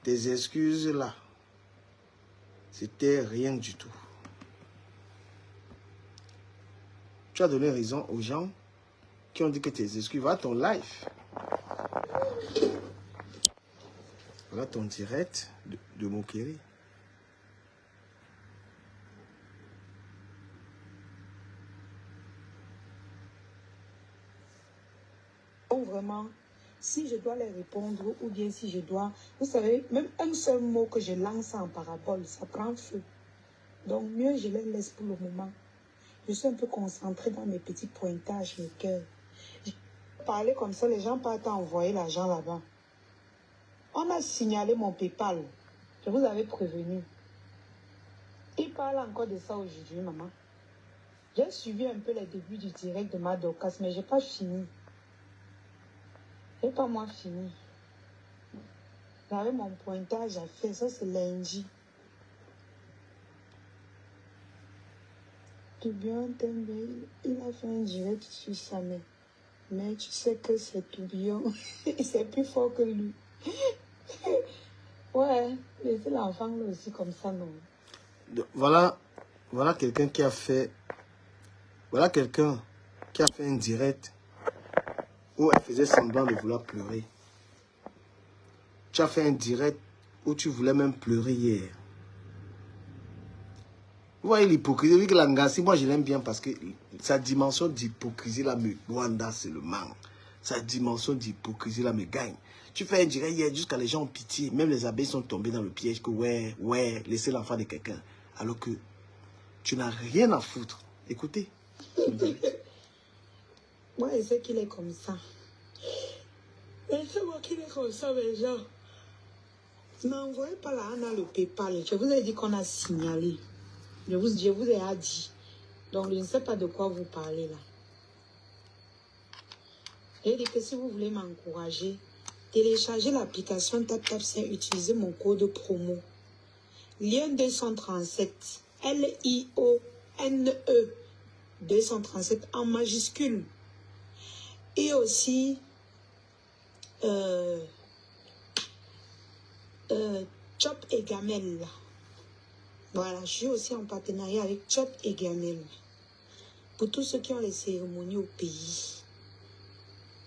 tes excuses là, c'était rien du tout. Tu as donné raison aux gens qui ont dit que tes excuses, va à ton live. Voilà ton direct de Mokiri. Vraiment, si je dois les répondre ou bien si je dois, vous savez, même un seul mot que je lance en parabole, ça prend feu. Donc mieux je les laisse pour le moment. Je suis un peu concentrée dans mes petits pointages, mes cœurs. Je parlais comme ça, les gens partent envoyer l'argent là-bas. On a signalé mon PayPal. Je vous avais prévenu. Il parle encore de ça aujourd'hui, maman. J'ai suivi un peu les débuts du direct de Madocas, mais je n'ai pas fini. Et pas moi fini. J'avais mon pointage à faire, ça c'est lundi. Tout bien, il a fait un direct sur sa mère. Mais tu sais que c'est Tourbillon, c'est plus fort que lui. Ouais, mais c'est l'enfant là aussi comme ça, non? Voilà quelqu'un qui a fait, un direct où elle faisait semblant de vouloir pleurer. Tu as fait un direct où tu voulais même pleurer hier. Vous voyez l'hypocrisie, oui, Langassi, moi je l'aime bien parce que sa dimension d'hypocrisie là me Rwanda, c'est le manque. Sa dimension d'hypocrisie là me gagne. Tu fais un direct hier jusqu'à les gens ont pitié, même les abeilles sont tombés dans le piège que ouais, laissez l'enfant de quelqu'un. Alors que tu n'as rien à foutre. Écoutez. Moi, je sais qu'il est comme ça. Mais c'est moi qui est comme ça, mes gens. N'envoyez pas là, on a le PayPal. Je vous ai dit qu'on a signalé. Je vous ai dit. Donc, je ne sais pas de quoi vous parlez là. J'ai dit que si vous voulez m'encourager, téléchargez l'application TapTapSend, utilisez mon code promo. Lien 237, L-I-O-N-E 237 en majuscule. Et aussi, Chop et Gamel. Voilà, je suis aussi en partenariat avec Chop et Gamel. Pour tous ceux qui ont les cérémonies au pays.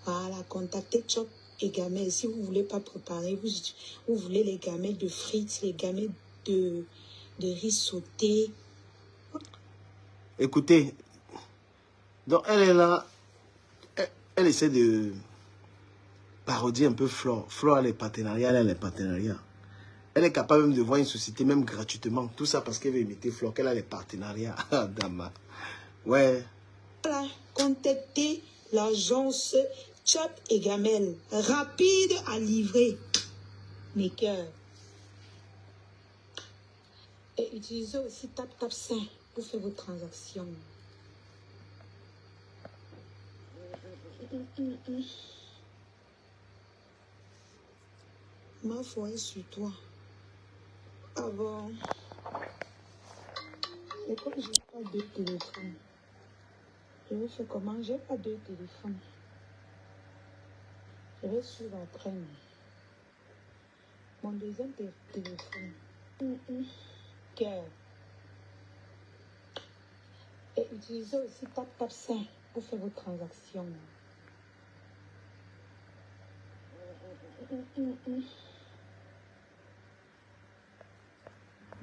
Voilà, contactez Chop et Gamel. Si vous ne voulez pas préparer, vous voulez les gamelles de frites, les gamelles de riz sauté. Écoutez, donc elle est là, elle essaie de parodier un peu Flore. Flore a les partenariats, elle a les partenariats. Elle est capable même de voir une société même gratuitement. Tout ça parce qu'elle veut imiter Flore, qu'elle a les partenariats. Dama. Ouais. Voilà, contactez l'agence Chop et Gamel. Rapide à livrer. Mes cœurs. Et utilisez aussi TapTapSend pour faire vos transactions. Ma foi est sur toi. Ah bon. Et comme je n'ai pas deux téléphones, je vais faire comment? J'ai pas deux téléphones. Je vais suivre après. Mon deuxième téléphone. Cœur. Et utilisez aussi TapTapSend pour faire vos transactions.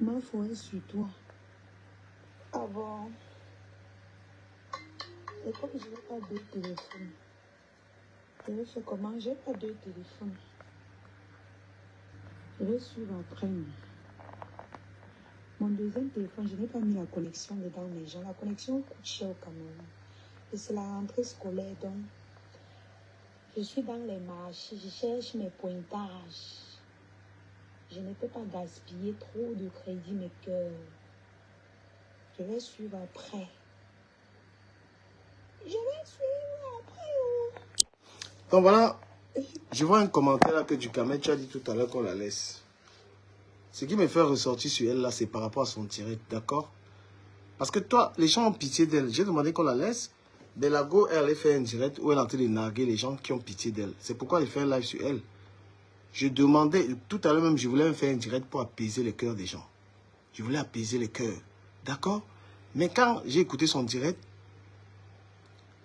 Ma foi est sur toi. Ah bon. Et comme je n'ai pas deux téléphones, je vais faire comment? J'ai pas deux téléphones. Je vais suivre après. Mon deuxième téléphone, je n'ai pas mis la connexion dedans, mais gens. La connexion coûte cher quand même. Et c'est la rentrée scolaire, donc je suis dans les marchés, je cherche mes pointages. Je ne peux pas gaspiller trop de crédit, mais que je vais suivre après. Je vais suivre après. Donc voilà, je vois un commentaire là que du Ducamel, tu as dit tout à l'heure qu'on la laisse. Ce qui me fait ressortir sur elle là, c'est par rapport à son direct, d'accord? Parce que toi, les gens ont pitié d'elle. J'ai demandé qu'on la laisse. Belago, elle a fait un direct où elle est en train de narguer les gens qui ont pitié d'elle. C'est pourquoi elle fait un live sur elle. Je demandais, tout à l'heure même, je voulais faire un direct pour apaiser les cœurs des gens. Je voulais apaiser les cœurs. D'accord? Mais quand j'ai écouté son direct,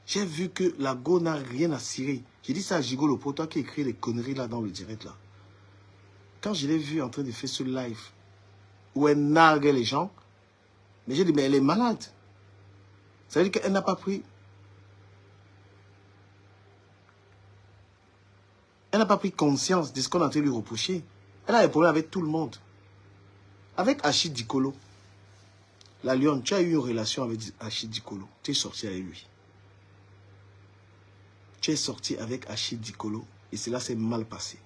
j'ai vu que la go n'a rien à cirer. J'ai dit ça à Gigolo, pour toi qui écrit les conneries là dans le direct là. Quand je l'ai vu en train de faire ce live, où elle nargue les gens, mais j'ai dit, mais elle est malade. Ça veut dire qu'elle n'a pas pris... Elle n'a pas pris conscience de ce qu'on a en train de lui reprocher. Elle a des problèmes avec tout le monde. Avec Achid Dikolo. La Lyon, tu as eu une relation avec Achid Dikolo. Tu es sorti avec lui. Tu es sorti avec Achid Dikolo et cela s'est mal passé.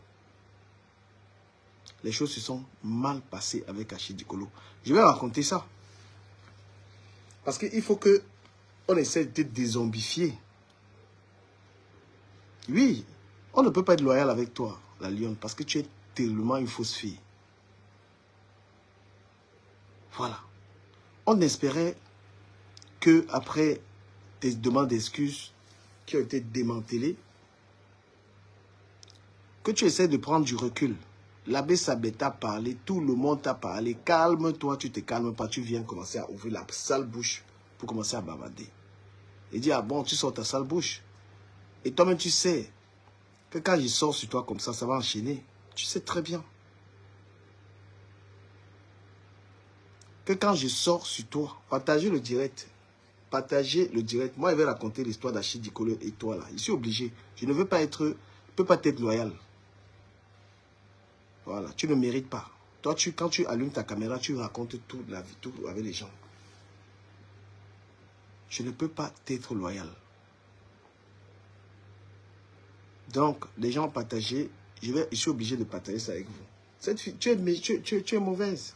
Les choses se sont mal passées avec Achid Dikolo. Je vais raconter ça. Parce qu'il faut que on essaie de te dézombifier. Oui, on ne peut pas être loyal avec toi, la Lyon, parce que tu es tellement une fausse fille. Voilà. On espérait que après tes demandes d'excuses qui ont été démantelées, que tu essaies de prendre du recul. L'abbé Sabé t'a parlé, tout le monde t'a parlé. Calme-toi, tu te calmes pas, tu viens commencer à ouvrir la sale bouche pour commencer à bavarder. Et dire, ah bon, tu sors ta sale bouche. Et toi-même, tu sais que quand je sors sur toi comme ça va enchaîner. Tu sais très bien. Que quand je sors sur toi, partagez le direct. Partagez le direct. Moi, je vais raconter l'histoire d'Achid Dikolo et toi là. Je suis obligé. Je ne veux pas être, peux pas être loyal. Voilà, tu ne mérites pas. Toi, quand tu allumes ta caméra, tu racontes toute la vie, tout avec les gens. Je ne peux pas être loyal. Donc, les gens partagez, je suis obligé de partager ça avec vous. Cette fille, tu es mauvaise.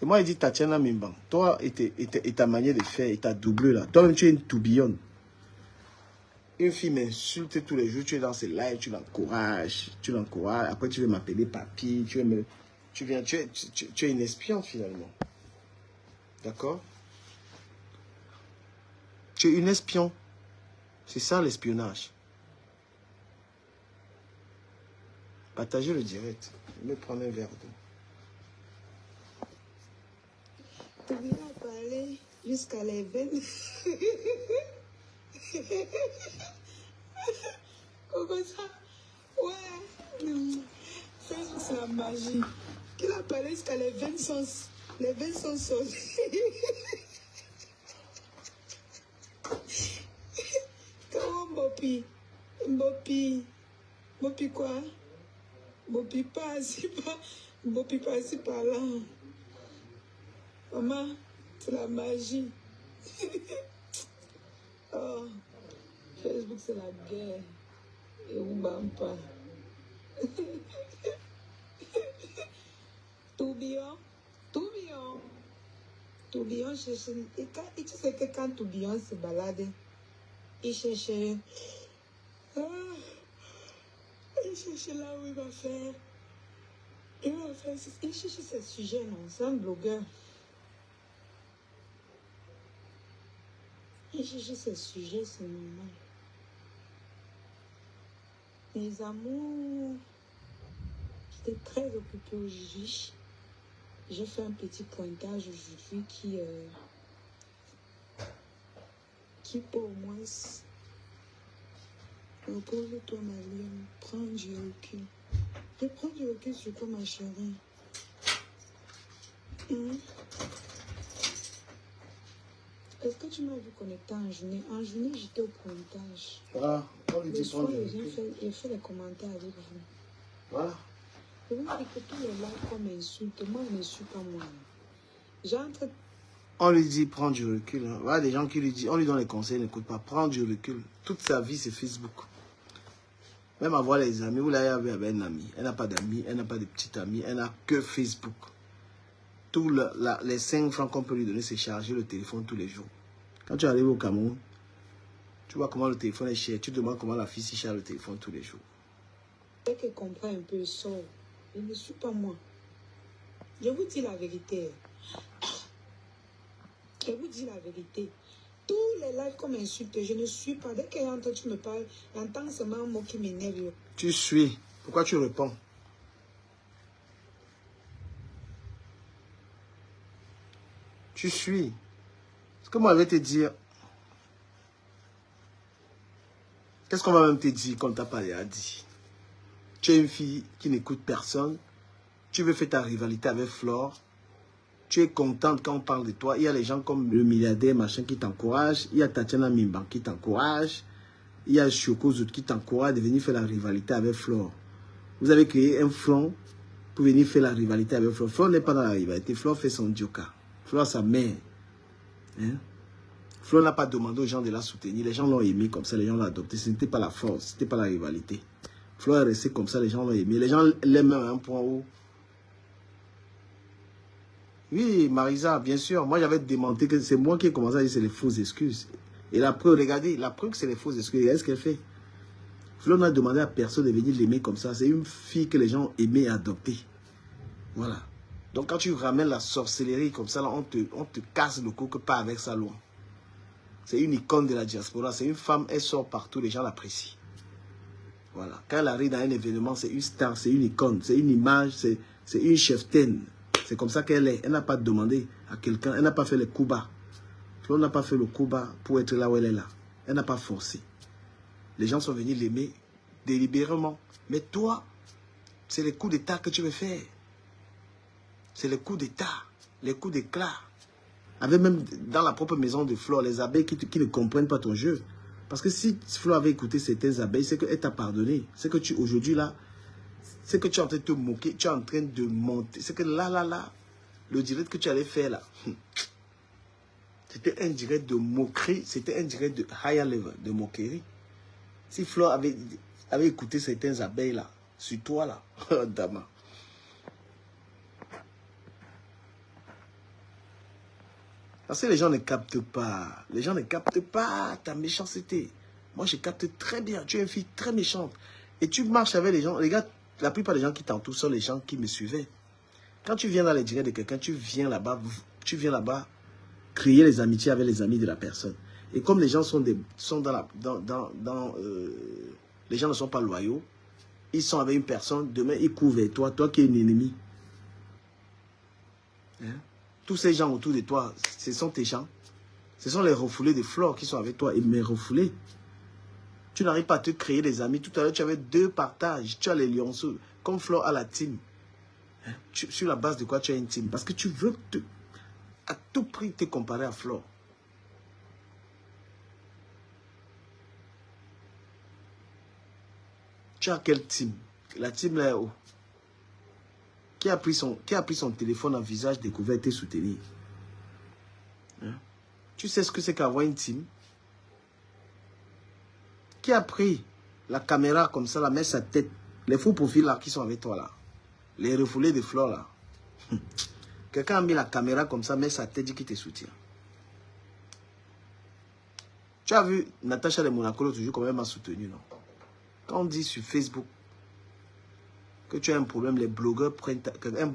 Et moi, il dit Tatiana Mimban, toi et ta manière de faire, et ta double là, toi-même, tu es une toubillonne. Une fille m'insulte tous les jours, tu es dans ses lives, tu l'encourages, après tu veux m'appeler papy, tu es une espionne finalement. D'accord? Tu es une espionne. C'est ça l'espionnage. Partagez le direct. Je vais prendre un verre d'eau. Tu viens parler jusqu'à les veines. Comment ça? Ouais. Facebook, c'est la magie. Qu'il a parlé jusqu'à les veines sont sorties. Comment Bopi? Bopi quoi? Bopi pas assis par là. Maman, c'est la magie. Oh, Facebook, c'est la guerre. Et on ne bat pas. Tourbillon cherche. Et tu sais que quand Tourbillon se balade, il cherche. Il cherche là où il va faire. Il cherche ses sujets, non? C'est un blogueur. Il cherche ses sujets, c'est normal. Mes amours, j'étais très occupée aujourd'hui. J'ai fait un petit pointage aujourd'hui qui pour moi, repose-toi ma ligne, prends du recul. Je prends du recul sur toi ma chérie. Est-ce que tu m'as vu connecter en journée? En journée, j'étais au pointage. Voilà, on lui dit prendre du recul. J'ai fait les commentaires avec vous. Voilà. Je vous dis que tous les likes qu'on m'insulte, moi, je ne suis pas moi. J'entre. On lui dit prends du recul. Hein. Voilà des gens qui lui disent, on lui donne les conseils, il n'écoute pas. Prends du recul. Toute sa vie, c'est Facebook. Même avoir les amis, vous l'avez avec un ami. Elle n'a pas d'amis, elle n'a pas de petite amie, elle n'a que Facebook. Tous les 5 francs qu'on peut lui donner, c'est charger le téléphone tous les jours. Quand tu arrives au Cameroun, tu vois comment le téléphone est cher. Tu te demandes comment la fille s'y charge le téléphone tous les jours. Dès qu'elle comprend un peu, sort. Je ne suis pas moi. Je vous dis la vérité. Je vous dis la vérité. tous les lives qu'on m'insulte, je ne suis pas. Dès qu'il entre, tu me parles, j'entends seulement un mot qui m'énerve. Tu suis. Pourquoi tu réponds? Tu suis. Ce que moi je vais te dire, qu'est-ce qu'on va même te dire qu'on t'a pas dit? Tu es une fille qui n'écoute personne. Tu veux faire ta rivalité avec Flore. Tu es contente quand on parle de toi. Il y a les gens comme le milliardaire machin qui t'encouragent. Il y a Tatiana Mimban qui t'encourage. Il y a Choco Zout qui t'encourage de venir faire la rivalité avec Flore. Vous avez créé un front pour venir faire la rivalité avec Flore. Flore n'est pas dans la rivalité. Flore fait son dioka. Flore sa mère. Hein? Flore n'a pas demandé aux gens de la soutenir. Les gens l'ont aimé comme ça. Les gens l'ont adopté. Ce n'était pas la force. Ce n'était pas la rivalité. Flore est restée comme ça. Les gens l'ont aimé. Les gens l'aiment à un point où... Oui, Marisa, bien sûr. Moi, j'avais démonté que c'est moi qui ai commencé à dire que c'est les fausses excuses. Et la preuve, regardez, la preuve que c'est les fausses excuses. Regardez ce qu'elle fait. Flore n'a demandé à personne de venir l'aimer comme ça. C'est une fille que les gens aimaient et adopter. Voilà. Donc, quand tu ramènes la sorcellerie comme ça, là, on te casse le cou que pas avec ça loin. C'est une icône de la diaspora. C'est une femme, elle sort partout, les gens l'apprécient. Voilà. Quand elle arrive dans un événement, c'est une star, c'est une icône, c'est une image, c'est une cheftaine. C'est comme ça qu'elle est. Elle n'a pas demandé à quelqu'un, elle n'a pas fait le coup bas. Flore n'a pas fait le coup bas pour être là où elle est là. Elle n'a pas forcé. Les gens sont venus l'aimer délibérément. Mais toi, c'est les coups d'état que tu veux faire. C'est les coups d'état, les coups d'éclat. Avec même dans la propre maison de Flore, les abeilles qui ne comprennent pas ton jeu. Parce que si Flore avait écouté certaines abeilles, c'est qu'elle t'a pardonné. C'est que tu, aujourd'hui là, c'est que tu es en train de te moquer, tu es en train de monter. C'est que là, le direct que tu allais faire là, c'était un direct de moquerie, c'était un direct de higher level, de moquerie. Si Flore avait écouté certaines abeilles là, sur toi là, Dama. Parce que les gens ne captent pas. Les gens ne captent pas ta méchanceté. Moi, je capte très bien. Tu es une fille très méchante. Et tu marches avec les gens. Les gars, la plupart des gens qui t'entourent sont les gens qui me suivaient. Quand tu viens dans les directs de quelqu'un, tu viens là-bas créer les amitiés avec les amis de la personne. Et comme les gens les gens ne sont pas loyaux, ils sont avec une personne, demain ils courent vers toi, toi qui es un ennemi. Hein? Tous ces gens autour de toi, ce sont tes gens. Ce sont les refoulés de Flore qui sont avec toi. Et mes refoulés, tu n'arrives pas à te créer des amis. Tout à l'heure, tu avais 2 partages. Tu as les lionceaux. Comme Flore à la team. Hein? Sur la base de quoi tu as une team? Parce que tu veux à tout prix te comparer à Flore. Tu as quelle team? La team là haut. Qui a pris son téléphone en visage découvert et te soutenir? Hein? Tu sais ce que c'est qu'avoir une team? Qui a pris la caméra comme ça, la met sa tête, les faux profils là qui sont avec toi là, les refoulés de Flore là. Quelqu'un a mis la caméra comme ça, met sa tête, dit qu'il te soutient. Tu as vu Natacha de Monaco toujours quand même m'a soutenu, non? Quand on dit sur Facebook que tu as un problème, les blogueurs prennent, un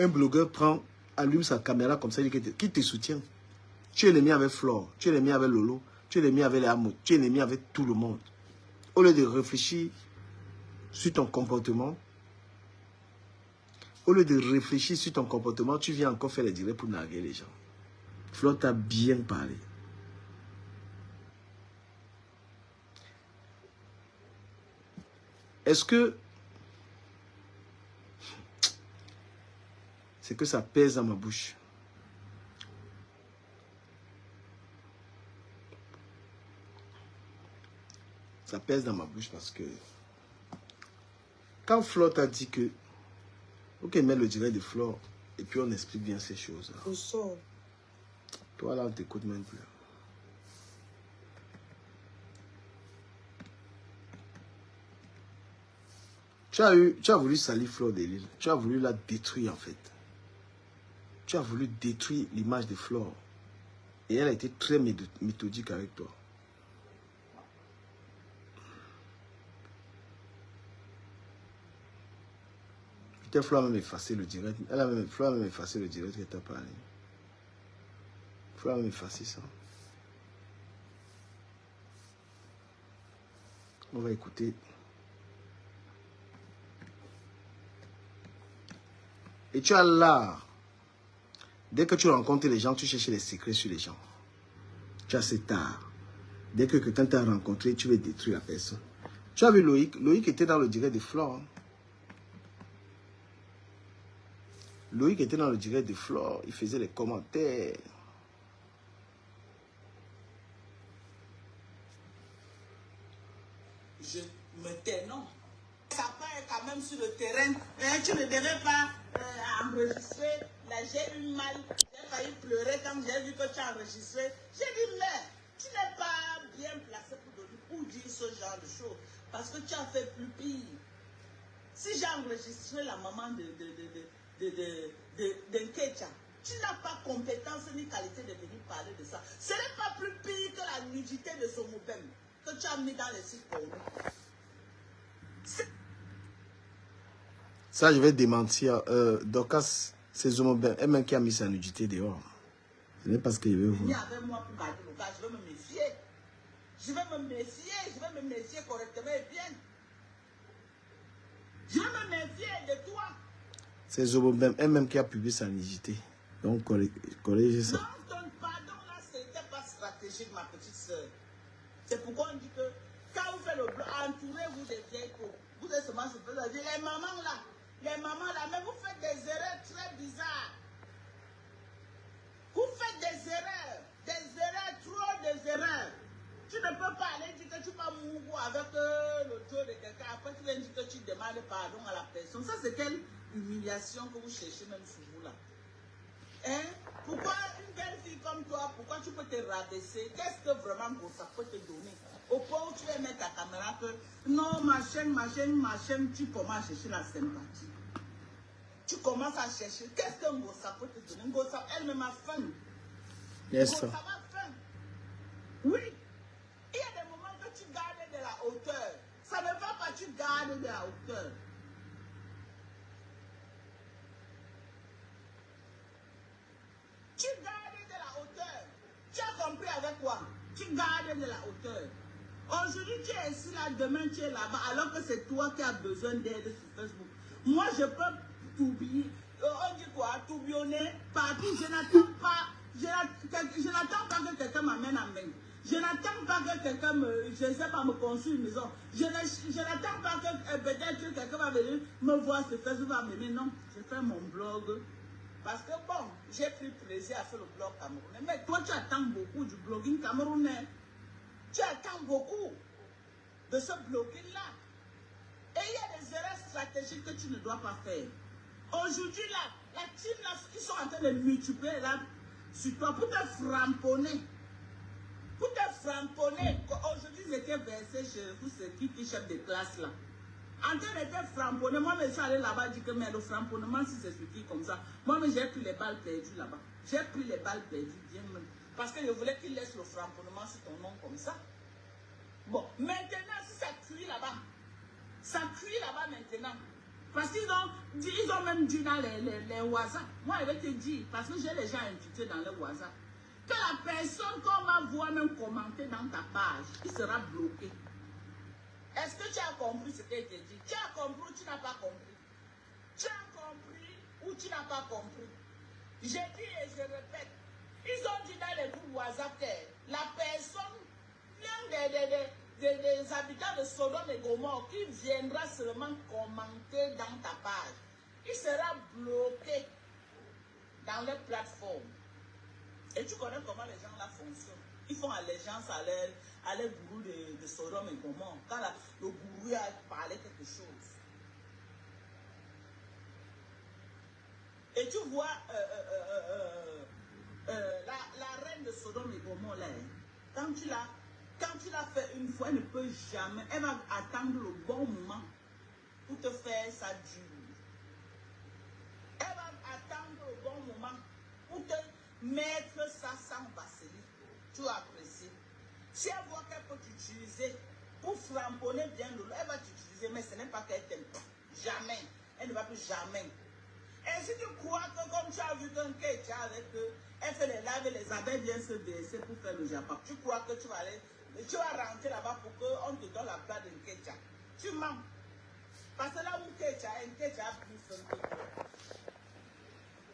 blogueur prend, allume sa caméra comme ça, il dit qui te soutient. Tu es l'ennemi avec Flore, tu es l'ennemi avec Lolo, tu es l'ennemi avec les Hamots, tu es l'ennemi avec tout le monde. Au lieu de réfléchir sur ton comportement, tu viens encore faire les directs pour narguer les gens. Flore t'a bien parlé. Est-ce que c'est que ça pèse dans ma bouche? Ça pèse dans ma bouche parce que quand Flore t'a dit que ok, met le direct de Flore et puis on explique bien ces choses là. Toi là on t'écoute même plus. Tu as voulu salir Flore de Lille. Tu as voulu la détruire en fait. Tu as voulu détruire l'image de Flore. Et elle a été très méthodique avec toi. Peut-être Flore a même effacé le direct. Flore a même effacé le direct que tu as parlé. faut même effacer ça. On va écouter. Et tu as l'art. Dès que tu rencontres les gens, tu cherches les secrets sur les gens. Tu as cet art. Dès que quelqu'un t'a rencontré, tu veux détruire la personne. Tu as vu Loïc? Loïc était dans le direct de Flore. Hein? Loïc était dans le direct de Flore. Il faisait les commentaires. Je me tais, non. Ça part quand même sur le terrain. Tu ne devais pas enregistrer. Là, j'ai eu mal. J'ai failli pleurer quand j'ai vu que tu as enregistré. J'ai dit, mais tu n'es pas bien placé pour dire ce genre de choses. Parce que tu as fait plus pire. Si j'ai enregistré la maman de Nketia, tu n'as pas compétence ni qualité de venir parler de ça. Ce n'est pas plus pire que la nudité de Zomobem que tu as mis dans les sites porno. Ça, je vais démentir. Dorcas, c'est Zomobem. Elle-même qui a mis sa nudité dehors. Ce n'est pas ce que je veux voir. Viens avec moi pour garder le cas. Je vais me méfier. Je vais me méfier correctement et bien. Je vais me méfier de toi. C'est Zomobem elle-même qui a publié sa nudité. Donc, corrigez ça. Non, ton pardon là, ce n'était pas stratégique, ma petite soeur. C'est pourquoi on dit que quand vous faites le blog, entourez-vous des vieilles peaux. Vous êtes seulement supposé dire les mamans là, mais vous faites des erreurs très bizarres. Vous faites des erreurs, trop des erreurs. Tu ne peux pas aller dire que tu vas mourir avec le dos de quelqu'un. Après, tu viens dire que tu demandes pardon à la personne. Ça, c'est quelle humiliation que vous cherchez même sur vous là. Hein? Pourquoi une belle fille comme toi, pourquoi tu peux te rabaisser? Qu'est-ce que vraiment ça peut te donner? Au point où tu vas mettre ta caméra que non, ma chaîne, tu commences à chercher la sympathie. Tu commences à chercher. Qu'est-ce que Ngossa peut te donner? Ngossa, elle-même a faim. Yes, Ngossa sir. a faim. Oui. Il y a des moments que tu gardes de la hauteur. Ça ne va pas, tu gardes de la hauteur. Tu gardes de la hauteur. Tu as compris avec quoi? Tu gardes de la hauteur. Aujourd'hui, tu es ici, là, demain, tu es là-bas, alors que c'est toi qui as besoin d'aide sur Facebook. Moi, je peux t'oublier. On dit quoi? Tourbillonner partout. Je n'attends pas. Je n'attends pas que quelqu'un m'amène en main. Je n'attends pas que quelqu'un je ne sais pas, me construire une maison. Je n'attends pas que peut-être quelqu'un va venir me voir sur Facebook, va me dire non, je fais mon blog. Parce que bon, j'ai pris plaisir à faire le blog camerounais. Mais toi, tu attends beaucoup du blogging camerounais. Tu attends beaucoup de ce blogging-là. Et il y a des erreurs stratégiques que tu ne dois pas faire. Aujourd'hui, là, la team, là, ils sont en train de multiplier là, sur toi pour te framponner. Pour te framponner. Aujourd'hui, j'étais versé chez vous, c'est qui chef de classe là. En train de te framponner, moi, je suis allé là-bas, je dis que mais le framponnement, si c'est ce qui est comme ça, moi, j'ai pris les balles perdues là-bas. J'ai pris les balles perdues, bien même. Parce que je voulais qu'il laisse le framponnement sur ton nom comme ça. Bon, maintenant, si ça cuit là-bas, ça cuit là-bas maintenant. Parce qu'ils ont même dit dans les WhatsApp. Moi, je vais te dire, parce que j'ai déjà imputé dans les WhatsApp, que la personne qu'on va voir même commenter dans ta page, il sera bloqué. Est-ce que tu as compris ce que je te dis? Tu as compris ou tu n'as pas compris? Tu as compris ou tu n'as pas compris? J'ai dit et je répète, ils ont dit dans les groupes WhatsApp que la personne, l'un des habitants de Sodome et Gomorrhe qui viendra seulement commenter dans ta page, il sera bloqué dans les plateformes. Et tu connais comment les gens là fonctionnent. Ils font allégeance à leur gourou de Sodome et Gomorrhe. Quand le gourou a parlé quelque chose. Et tu vois la reine de Sodome et Gomorrhe là, quand tu l'as fait une fois, elle ne peut jamais, elle va attendre le bon moment pour te faire sa dure. Elle va attendre le bon moment pour te mettre ça sans vaseline. Tu apprécies. Si elle voit qu'elle peut t'utiliser pour framponner bien le lot, elle va t'utiliser, mais ce n'est pas qu'elle t'aime pas. Jamais. Elle ne va plus jamais. Et si tu crois que comme tu as vu qu'un Nketia avec eux, Elle fait les lives et les abeilles viennent se verser pour faire le Japon. Tu crois que tu vas aller, tu vas rentrer là-bas pour qu'on te donne la place de Nkecha. Tu mens. Parce que là où Nkecha est, Nkecha a plus fun que toi.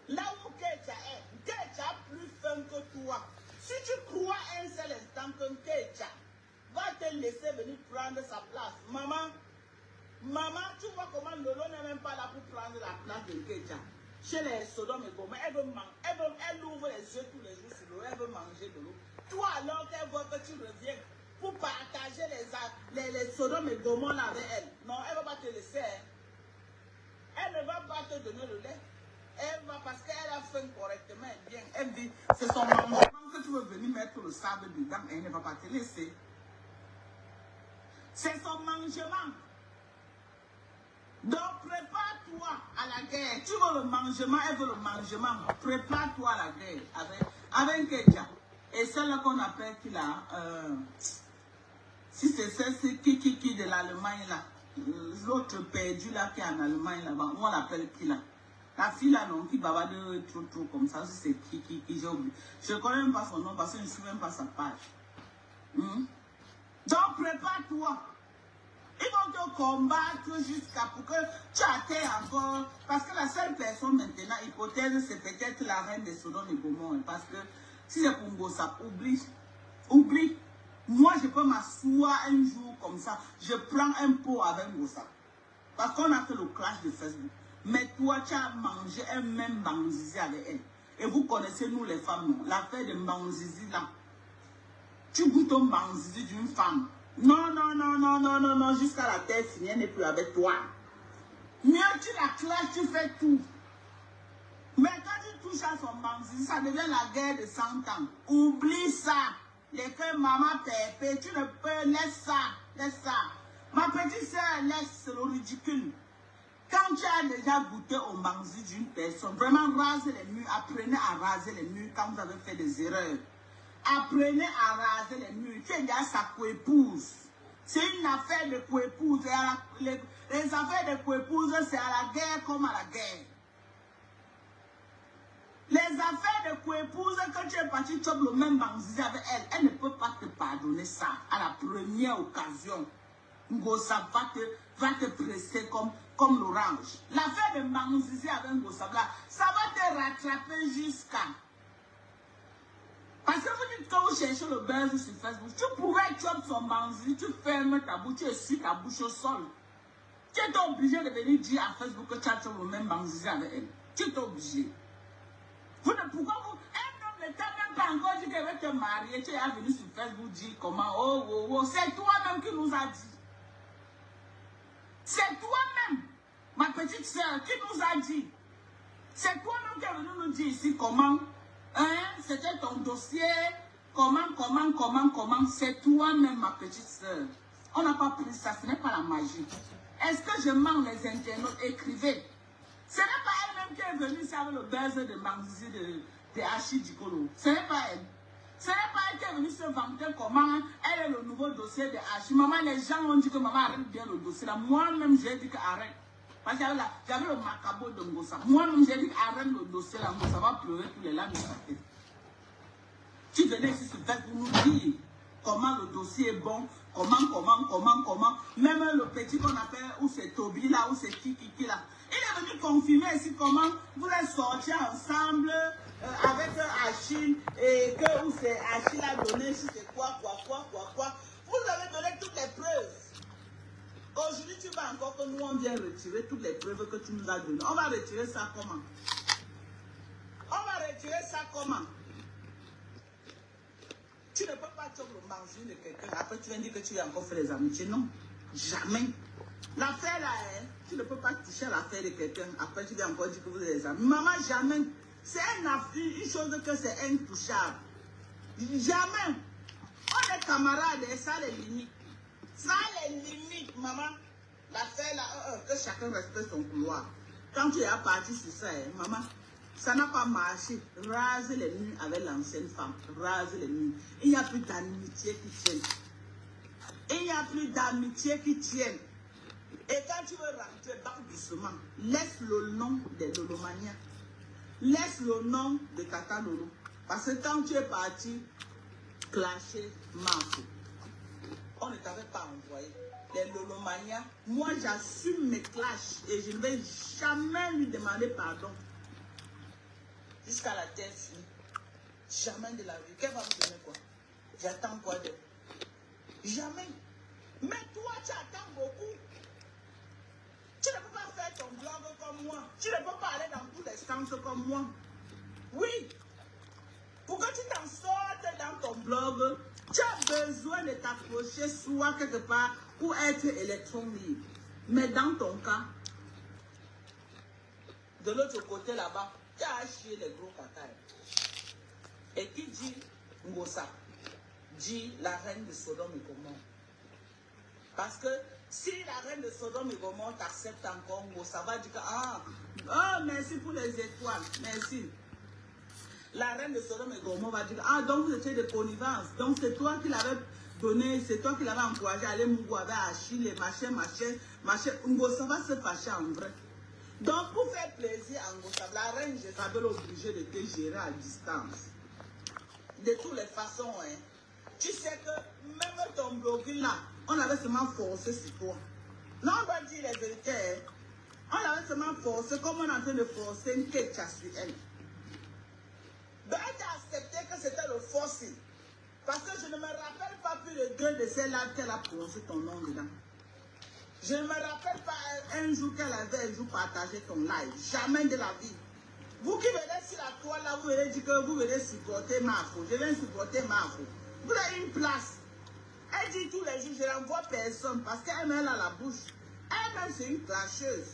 Là où Nkecha est, Nkecha a plus fun que toi. Si tu crois un seul instant que Nkecha va te laisser venir prendre sa place, maman, tu vois comment Lolo n'est même pas là pour prendre la place de Nkecha. Chez les Sodome et Gomorrhe, elle ouvre les yeux tous les jours sur l'eau, elle veut manger de l'eau. Toi, alors qu'elle voit que tu reviens pour partager les Sodome et Gomorrhe avec elle, non, elle ne va pas te laisser. Hein. Elle ne va pas te donner le lait. Elle va parce qu'elle a faim correctement, bien. Elle dit, c'est son mangement que tu veux venir mettre le sable dedans, elle ne va pas te laisser. C'est son mangement. Donc, prépare-toi à la guerre. Tu veux le mangement, elle veut le mangement. Prépare-toi à la guerre avec Nkecha. Et celle qu'on appelle qui là, si c'est celle qui de l'Allemagne là, l'autre perdu là qui est en Allemagne là-bas, on l'appelle qui là. La fille là non, qui bavade trop comme ça, c'est qui j'ai oublié. Je ne connais même pas son nom parce que je ne suis même pas sa page. Donc, prépare-toi. Ils vont te combattre jusqu'à pour que tu atteignes encore. Parce que la seule personne maintenant, hypothèse, c'est peut-être la reine de Sodome et Gomorrhe. Parce que si c'est pour Ngossa, oublie. Moi, je peux m'asseoir un jour comme ça. Je prends un pot avec Ngossa. Parce qu'on a fait le clash de Facebook. Mais toi, tu as mangé un même Mbanzizi avec elle. Et vous connaissez, nous les femmes, l'affaire de Mbanzizi là. Tu goûtes un Mbanzizi d'une femme. Non, jusqu'à la terre finie, elle n'est plus avec toi. Mieux tu la clashes, tu fais tout. Mais quand tu touches à son Mbanzizi, ça devient la guerre de 100 ans. Oublie ça. Les que maman pépé, tu ne peux, laisse ça. Ma petite soeur, laisse le ridicule. Quand tu as déjà goûté au Mbanzizi d'une personne, vraiment rasez les murs, apprenez à raser les murs quand vous avez fait des erreurs. Apprenez à raser les murs. Tu es déjà sa coépouse. C'est une affaire de coépouse. Les affaires de coépouse, c'est à la guerre comme à la guerre. Les affaires de coépouse, quand tu es parti, tu as le même Mbanzizi avec elle. Elle ne peut pas te pardonner ça à la première occasion. Ngossa va te presser comme l'orange. L'affaire de Mbanzizi avec Ngossa, ça va te rattraper jusqu'à... Parce que vous dites que vous cherchez le buzz sur Facebook, tu pourrais choper son Mbanzizi, tu fermes ta bouche, tu essuies ta bouche au sol. Tu es obligé de venir dire à Facebook que tu as le même Mbanzizi avec elle. Tu es obligé. Pourquoi vous... Un homme ne t'a même pas encore dit qu'elle va te marier, tu es venu sur Facebook dire comment, oh, c'est toi-même qui nous a dit. C'est toi-même, ma petite soeur, qui nous a dit. C'est toi-même qui est venu nous dire ici comment... c'était ton dossier, comment, c'est toi-même ma petite soeur. On n'a pas pris ça, ce n'est pas la magie. Est-ce que je mens les internautes? Écrivez. Ce n'est pas elle-même qui est venue ici avec le buzz de Mbanzizi de Hachi Dikolo. Ce n'est pas elle. Ce n'est pas elle qui est venue se vanter comment elle est le nouveau dossier de Hachi. Maman, les gens ont dit que maman arrête bien le dossier là. Moi-même, j'ai dit qu'arrête. Parce que j'avais le macabre de Ngossa. Moi-même, j'ai dit arrête le dossier là, Ngossa va pleurer tous les larmes de sa tête. Tu venais ici sur Facebook nous dire comment le dossier est bon, comment. Même le petit qu'on appelle, où c'est Toby là, où c'est qui là. Il est venu confirmer ici comment vous êtes sortis ensemble avec Achille et que où c'est Achille a donné, si c'est quoi. Vous avez donné toutes les preuves. Aujourd'hui, tu vas encore que nous, on vient retirer toutes les preuves que tu nous as données. On va retirer ça comment? Tu ne peux pas choper le Mbanzizi de quelqu'un. Après, tu viens dire que tu as encore fait les amitiés. Non, jamais. L'affaire là, tu ne peux pas toucher à l'affaire de quelqu'un. Après, tu viens encore dire que vous êtes des amis. Maman, jamais. C'est une chose que c'est intouchable. Jamais. On est camarades et ça les limites. Ça les limites, maman. L'affaire là, que chacun respecte son couloir. Quand tu es parti sur ça, maman, ça n'a pas marché. Rase les murs avec l'ancienne femme. Rase les murs. Il n'y a plus d'amitié qui tienne. Et quand tu veux rentrer, barre doucement. Laisse le nom des Lolomaniens. Laisse le nom de Tata Lolo. Parce que quand tu es parti clasher Marco, on ne t'avait pas envoyé. Les Lolomania, moi j'assume mes clashs et je ne vais jamais lui demander pardon. Jusqu'à la terre finie. Jamais de la vie. Qu'elle va me donner quoi? J'attends quoi de? Jamais. Mais toi, tu attends beaucoup. Tu ne peux pas faire ton blog comme moi. Tu ne peux pas aller dans tous les sens comme moi. Oui. Pour que tu t'en sortes dans ton blog, tu as besoin de t'approcher soit quelque part pour être électron libre. Mais dans ton cas, de l'autre côté là-bas, tu as chié les gros cacailles. Et qui dit Ngosa? Dit la reine de Sodome et Gomorrhe. Parce que si la reine de Sodome et Gomorrhe t'accepte encore, Ngosa va dire que merci pour les étoiles, merci. La reine de Sodome et Gomorrhe va dire donc vous étiez de connivence, donc c'est toi qui l'avais donné, c'est toi qui l'avais encouragé à aller Mougou avec Achille, les machin. Ngosa va se fâcher en vrai. Donc pour faire plaisir à Ngosa, la reine Jézabel est obligée de te gérer à distance. De toutes les façons, hein. Tu sais que même ton blogging là, on avait seulement forcé sur toi. Non, on va dire les vérités. Hein. On l'avait seulement forcé comme on est en train de forcer une ketcha sur elle. Donc elle a accepté que c'était le forcing. Parce que je ne me rappelle pas plus le degré de celle-là qu'elle a prononcé ton nom dedans. Je ne me rappelle pas un jour qu'elle avait un jour partagé ton live. Jamais de la vie. Vous qui venez sur la toile là, vous venez dire que vous venez supporter Marco. Je viens supporter Marco. Vous avez une place. Elle dit tous les jours, je n'envoie personne parce qu'elle-même a la bouche. Elle-même, c'est une clasheuse.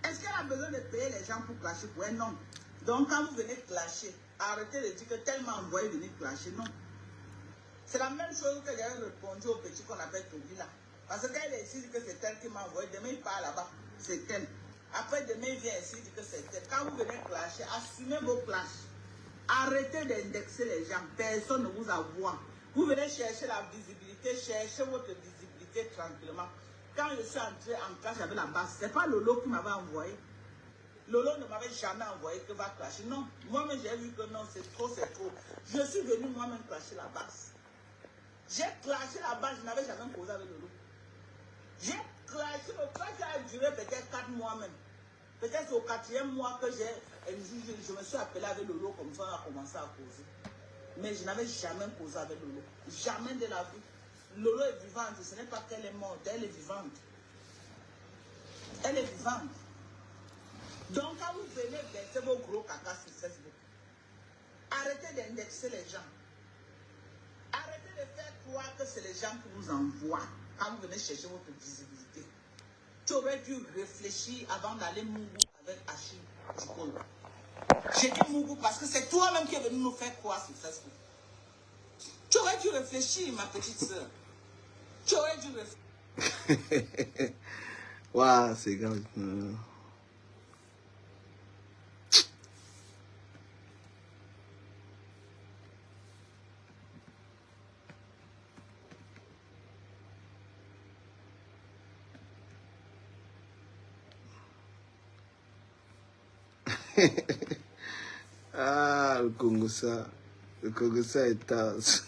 Est-ce qu'elle a besoin de payer les gens pour clasher pour elle? Non. Donc, quand vous venez clasher, arrêtez de dire que tellement envoyé venir clasher. Non. C'est la même chose que j'avais répondu au petit qu'on appelle Toby là. Parce qu'elle décide que c'est elle qui m'a envoyé. Demain, il part là-bas. C'est elle. Après, demain, il vient ici, il dit que c'est elle. Quand vous venez clasher, assumez vos clashs. Arrêtez d'indexer les gens. Personne ne vous envoie. Vous venez chercher la visibilité, cherchez votre visibilité tranquillement. Quand je suis entré en clash avec la base, ce n'est pas Lolo qui m'avait envoyé. Lolo ne m'avait jamais envoyé que va clasher. Non, moi-même j'ai vu que non, c'est trop, c'est trop. Je suis venu moi-même clasher la base. J'ai clashé la base, je n'avais jamais causé avec Lolo. J'ai clashé, le clash a duré peut-être 4 mois même. Peut-être au 4e mois que je me suis appelé avec Lolo comme ça, on a commencé à causer. Mais je n'avais jamais causé avec Lolo. Jamais de la vie. Lolo est vivante, ce n'est pas qu'elle est morte, elle est vivante. Elle est vivante. Donc quand vous venez verser vos gros caca sur Facebook, arrêtez d'indexer les gens. Arrêtez de faire croire que c'est les gens qui vous envoient quand vous venez chercher votre visibilité. Tu aurais dû réfléchir avant d'aller Mougou avec Achille Dikolo. J'ai dit Mougou parce que c'est toi-même qui es venu nous faire croire sur Facebook. Tu aurais dû réfléchir, ma petite soeur. Tu aurais dû réfléchir. Waouh, c'est grave. Ah, le Congo ça est intense.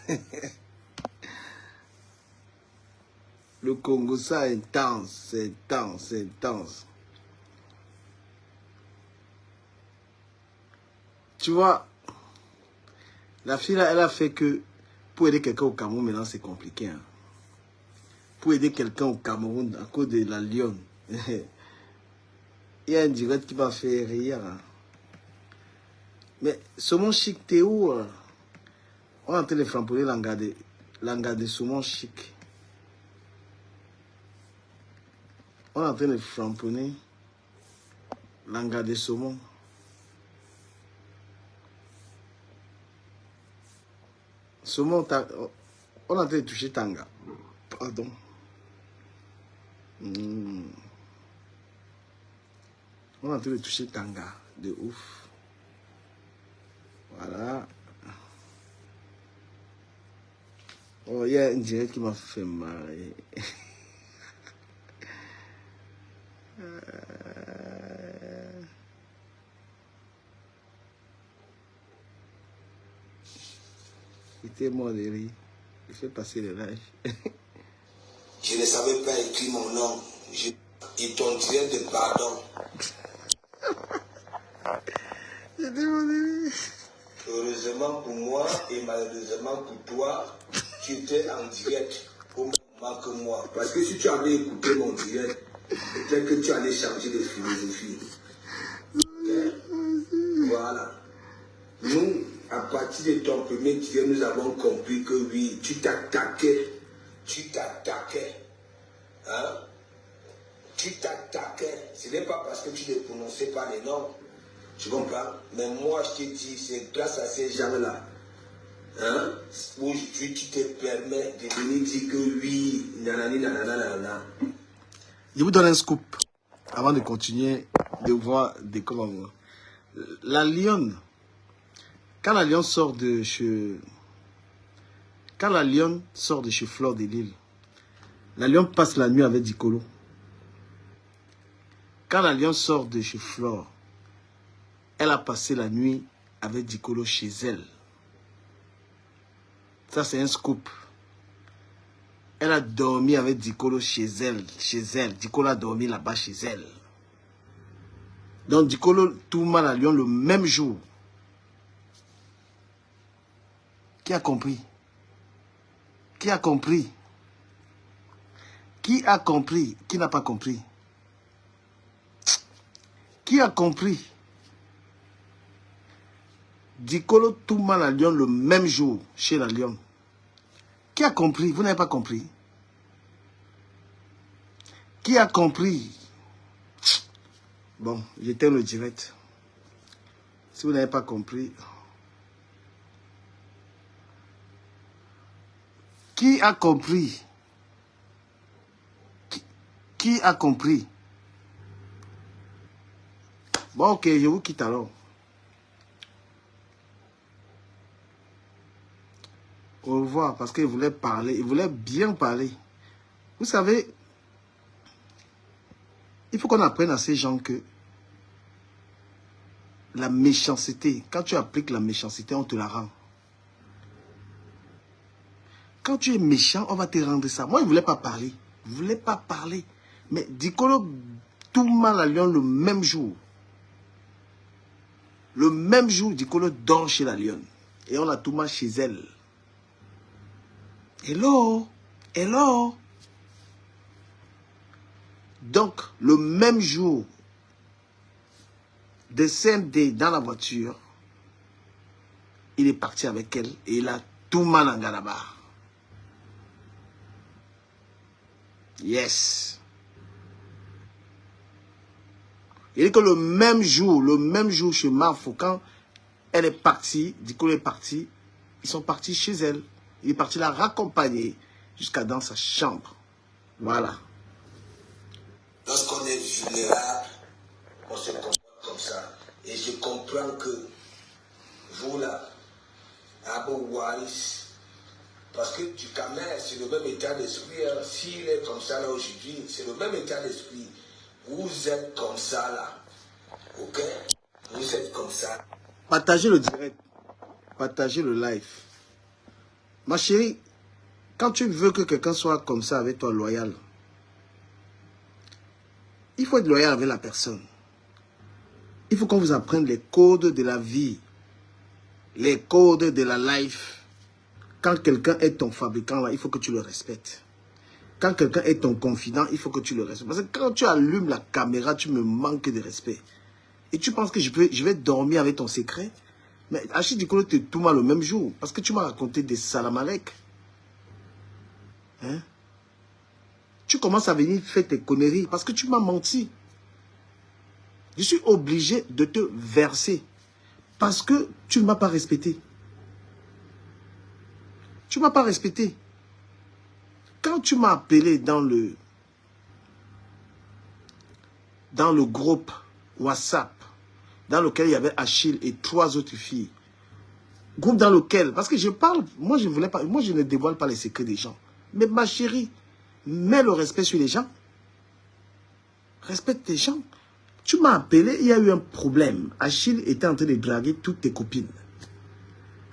Le Congo ça est intense, c'est intense, c'est intense. Tu vois, la fille là, elle a fait que pour aider quelqu'un au Cameroun, maintenant c'est compliqué. Hein. Pour aider quelqu'un au Cameroun à cause de la lionne. Il y a un direct qui m'a fait rire. Hein. Mais Saumon Chic, t'es où? On est en train de flamponner l'anga de Saumon Chic. On est en train de flamponner l'anga de saumon. Saumon, on est en train de toucher Tanga. Pardon. On est en train de toucher Tanga. De ouf. Voilà. Oh, il y a un direct qui m'a fait marrer. J'étais mort de rire. Je fais passer le live. Je ne savais pas écrire mon nom. Ils t'ont tiré de pardon. J'étais mort de rire. Heureusement pour moi et malheureusement pour toi, tu étais en direct au même moment que moi. Parce que si tu avais écouté mon direct, peut-être que tu allais changer de philosophie. Okay? Voilà. Nous, à partir de ton premier direct, nous avons compris que oui, tu t'attaquais. Hein? Tu t'attaquais. Ce n'est pas parce que tu ne prononçais pas les noms. Tu comprends? Mais moi, je te dis, c'est grâce à ces gens-là. Hein? Aujourd'hui, tu te permets de venir dire que oui, nanana. Je vous donne un scoop avant de continuer de voir des commentaires. La lionne, quand la lionne sort de chez Fleur de Lille, la lionne passe la nuit avec Dicolo. Quand la lionne sort de chez Fleur, elle a passé la nuit avec Dicolo chez elle. Ça, c'est un scoop. Elle a dormi avec Dicolo chez elle. Dicolo a dormi là-bas chez elle. Donc, Dicolo tourne la lionne le même jour. Qui a compris? Qui a compris? Qui a compris? Qui n'a pas compris? Qui a compris? Dicolo tourne la lionne le même jour chez la lionne. Qui a compris? Vous n'avez pas compris? Qui a compris? Bon, j'éteins le direct. Si vous n'avez pas compris. Qui a compris? Qui a compris? Bon, ok, je vous quitte alors. Au revoir, parce qu'il voulait parler, il voulait bien parler. Vous savez, il faut qu'on apprenne à ces gens que la méchanceté, quand tu appliques la méchanceté, on te la rend. Quand tu es méchant, on va te rendre ça. Moi, il ne voulait pas parler. Il ne voulait pas parler. Mais Dicolo tourne la lionne le même jour. Le même jour, Dicolo dort chez la lionne. Et on la tourne chez elle. Hello, hello. Donc, le même jour, de CMD dans la voiture, il est parti avec elle et il a tout mal en Galaba. Yes. Il dit que le même jour chez Marfo, quand elle est partie, Dicolo est parti, ils sont partis chez elle. Il est parti la raccompagner jusqu'à dans sa chambre. Voilà. Lorsqu'on est vulnérable, on se comporte comme ça. Et je comprends que vous là, Abou Waris, parce que du Camer, c'est le même état d'esprit. Hein. S'il est comme ça là aujourd'hui, c'est le même état d'esprit. Vous êtes comme ça là. Ok? Vous êtes comme ça. Partagez le direct. Partagez le live. Ma chérie, quand tu veux que quelqu'un soit comme ça avec toi, loyal, il faut être loyal avec la personne. Il faut qu'on vous apprenne les codes de la vie, les codes de la life. Quand quelqu'un est ton fabricant, là, il faut que tu le respectes. Quand quelqu'un est ton confident, il faut que tu le respectes. Parce que quand tu allumes la caméra, tu me manques de respect. Et tu penses que je vais dormir avec ton secret? Mais Achille Dicolo te tout mal le même jour. Parce que tu m'as raconté des salamalek. Hein? Tu commences à venir faire tes conneries. Parce que tu m'as menti. Je suis obligé de te verser. Parce que tu ne m'as pas respecté. Tu ne m'as pas respecté. Quand tu m'as appelé dans le groupe WhatsApp, dans lequel il y avait Achille et 3 autres filles. Groupe dans lequel, parce que je parle, moi je ne dévoile pas les secrets des gens. Mais ma chérie, mets le respect sur les gens. Respecte tes gens. Tu m'as appelé, il y a eu un problème. Achille était en train de draguer toutes tes copines.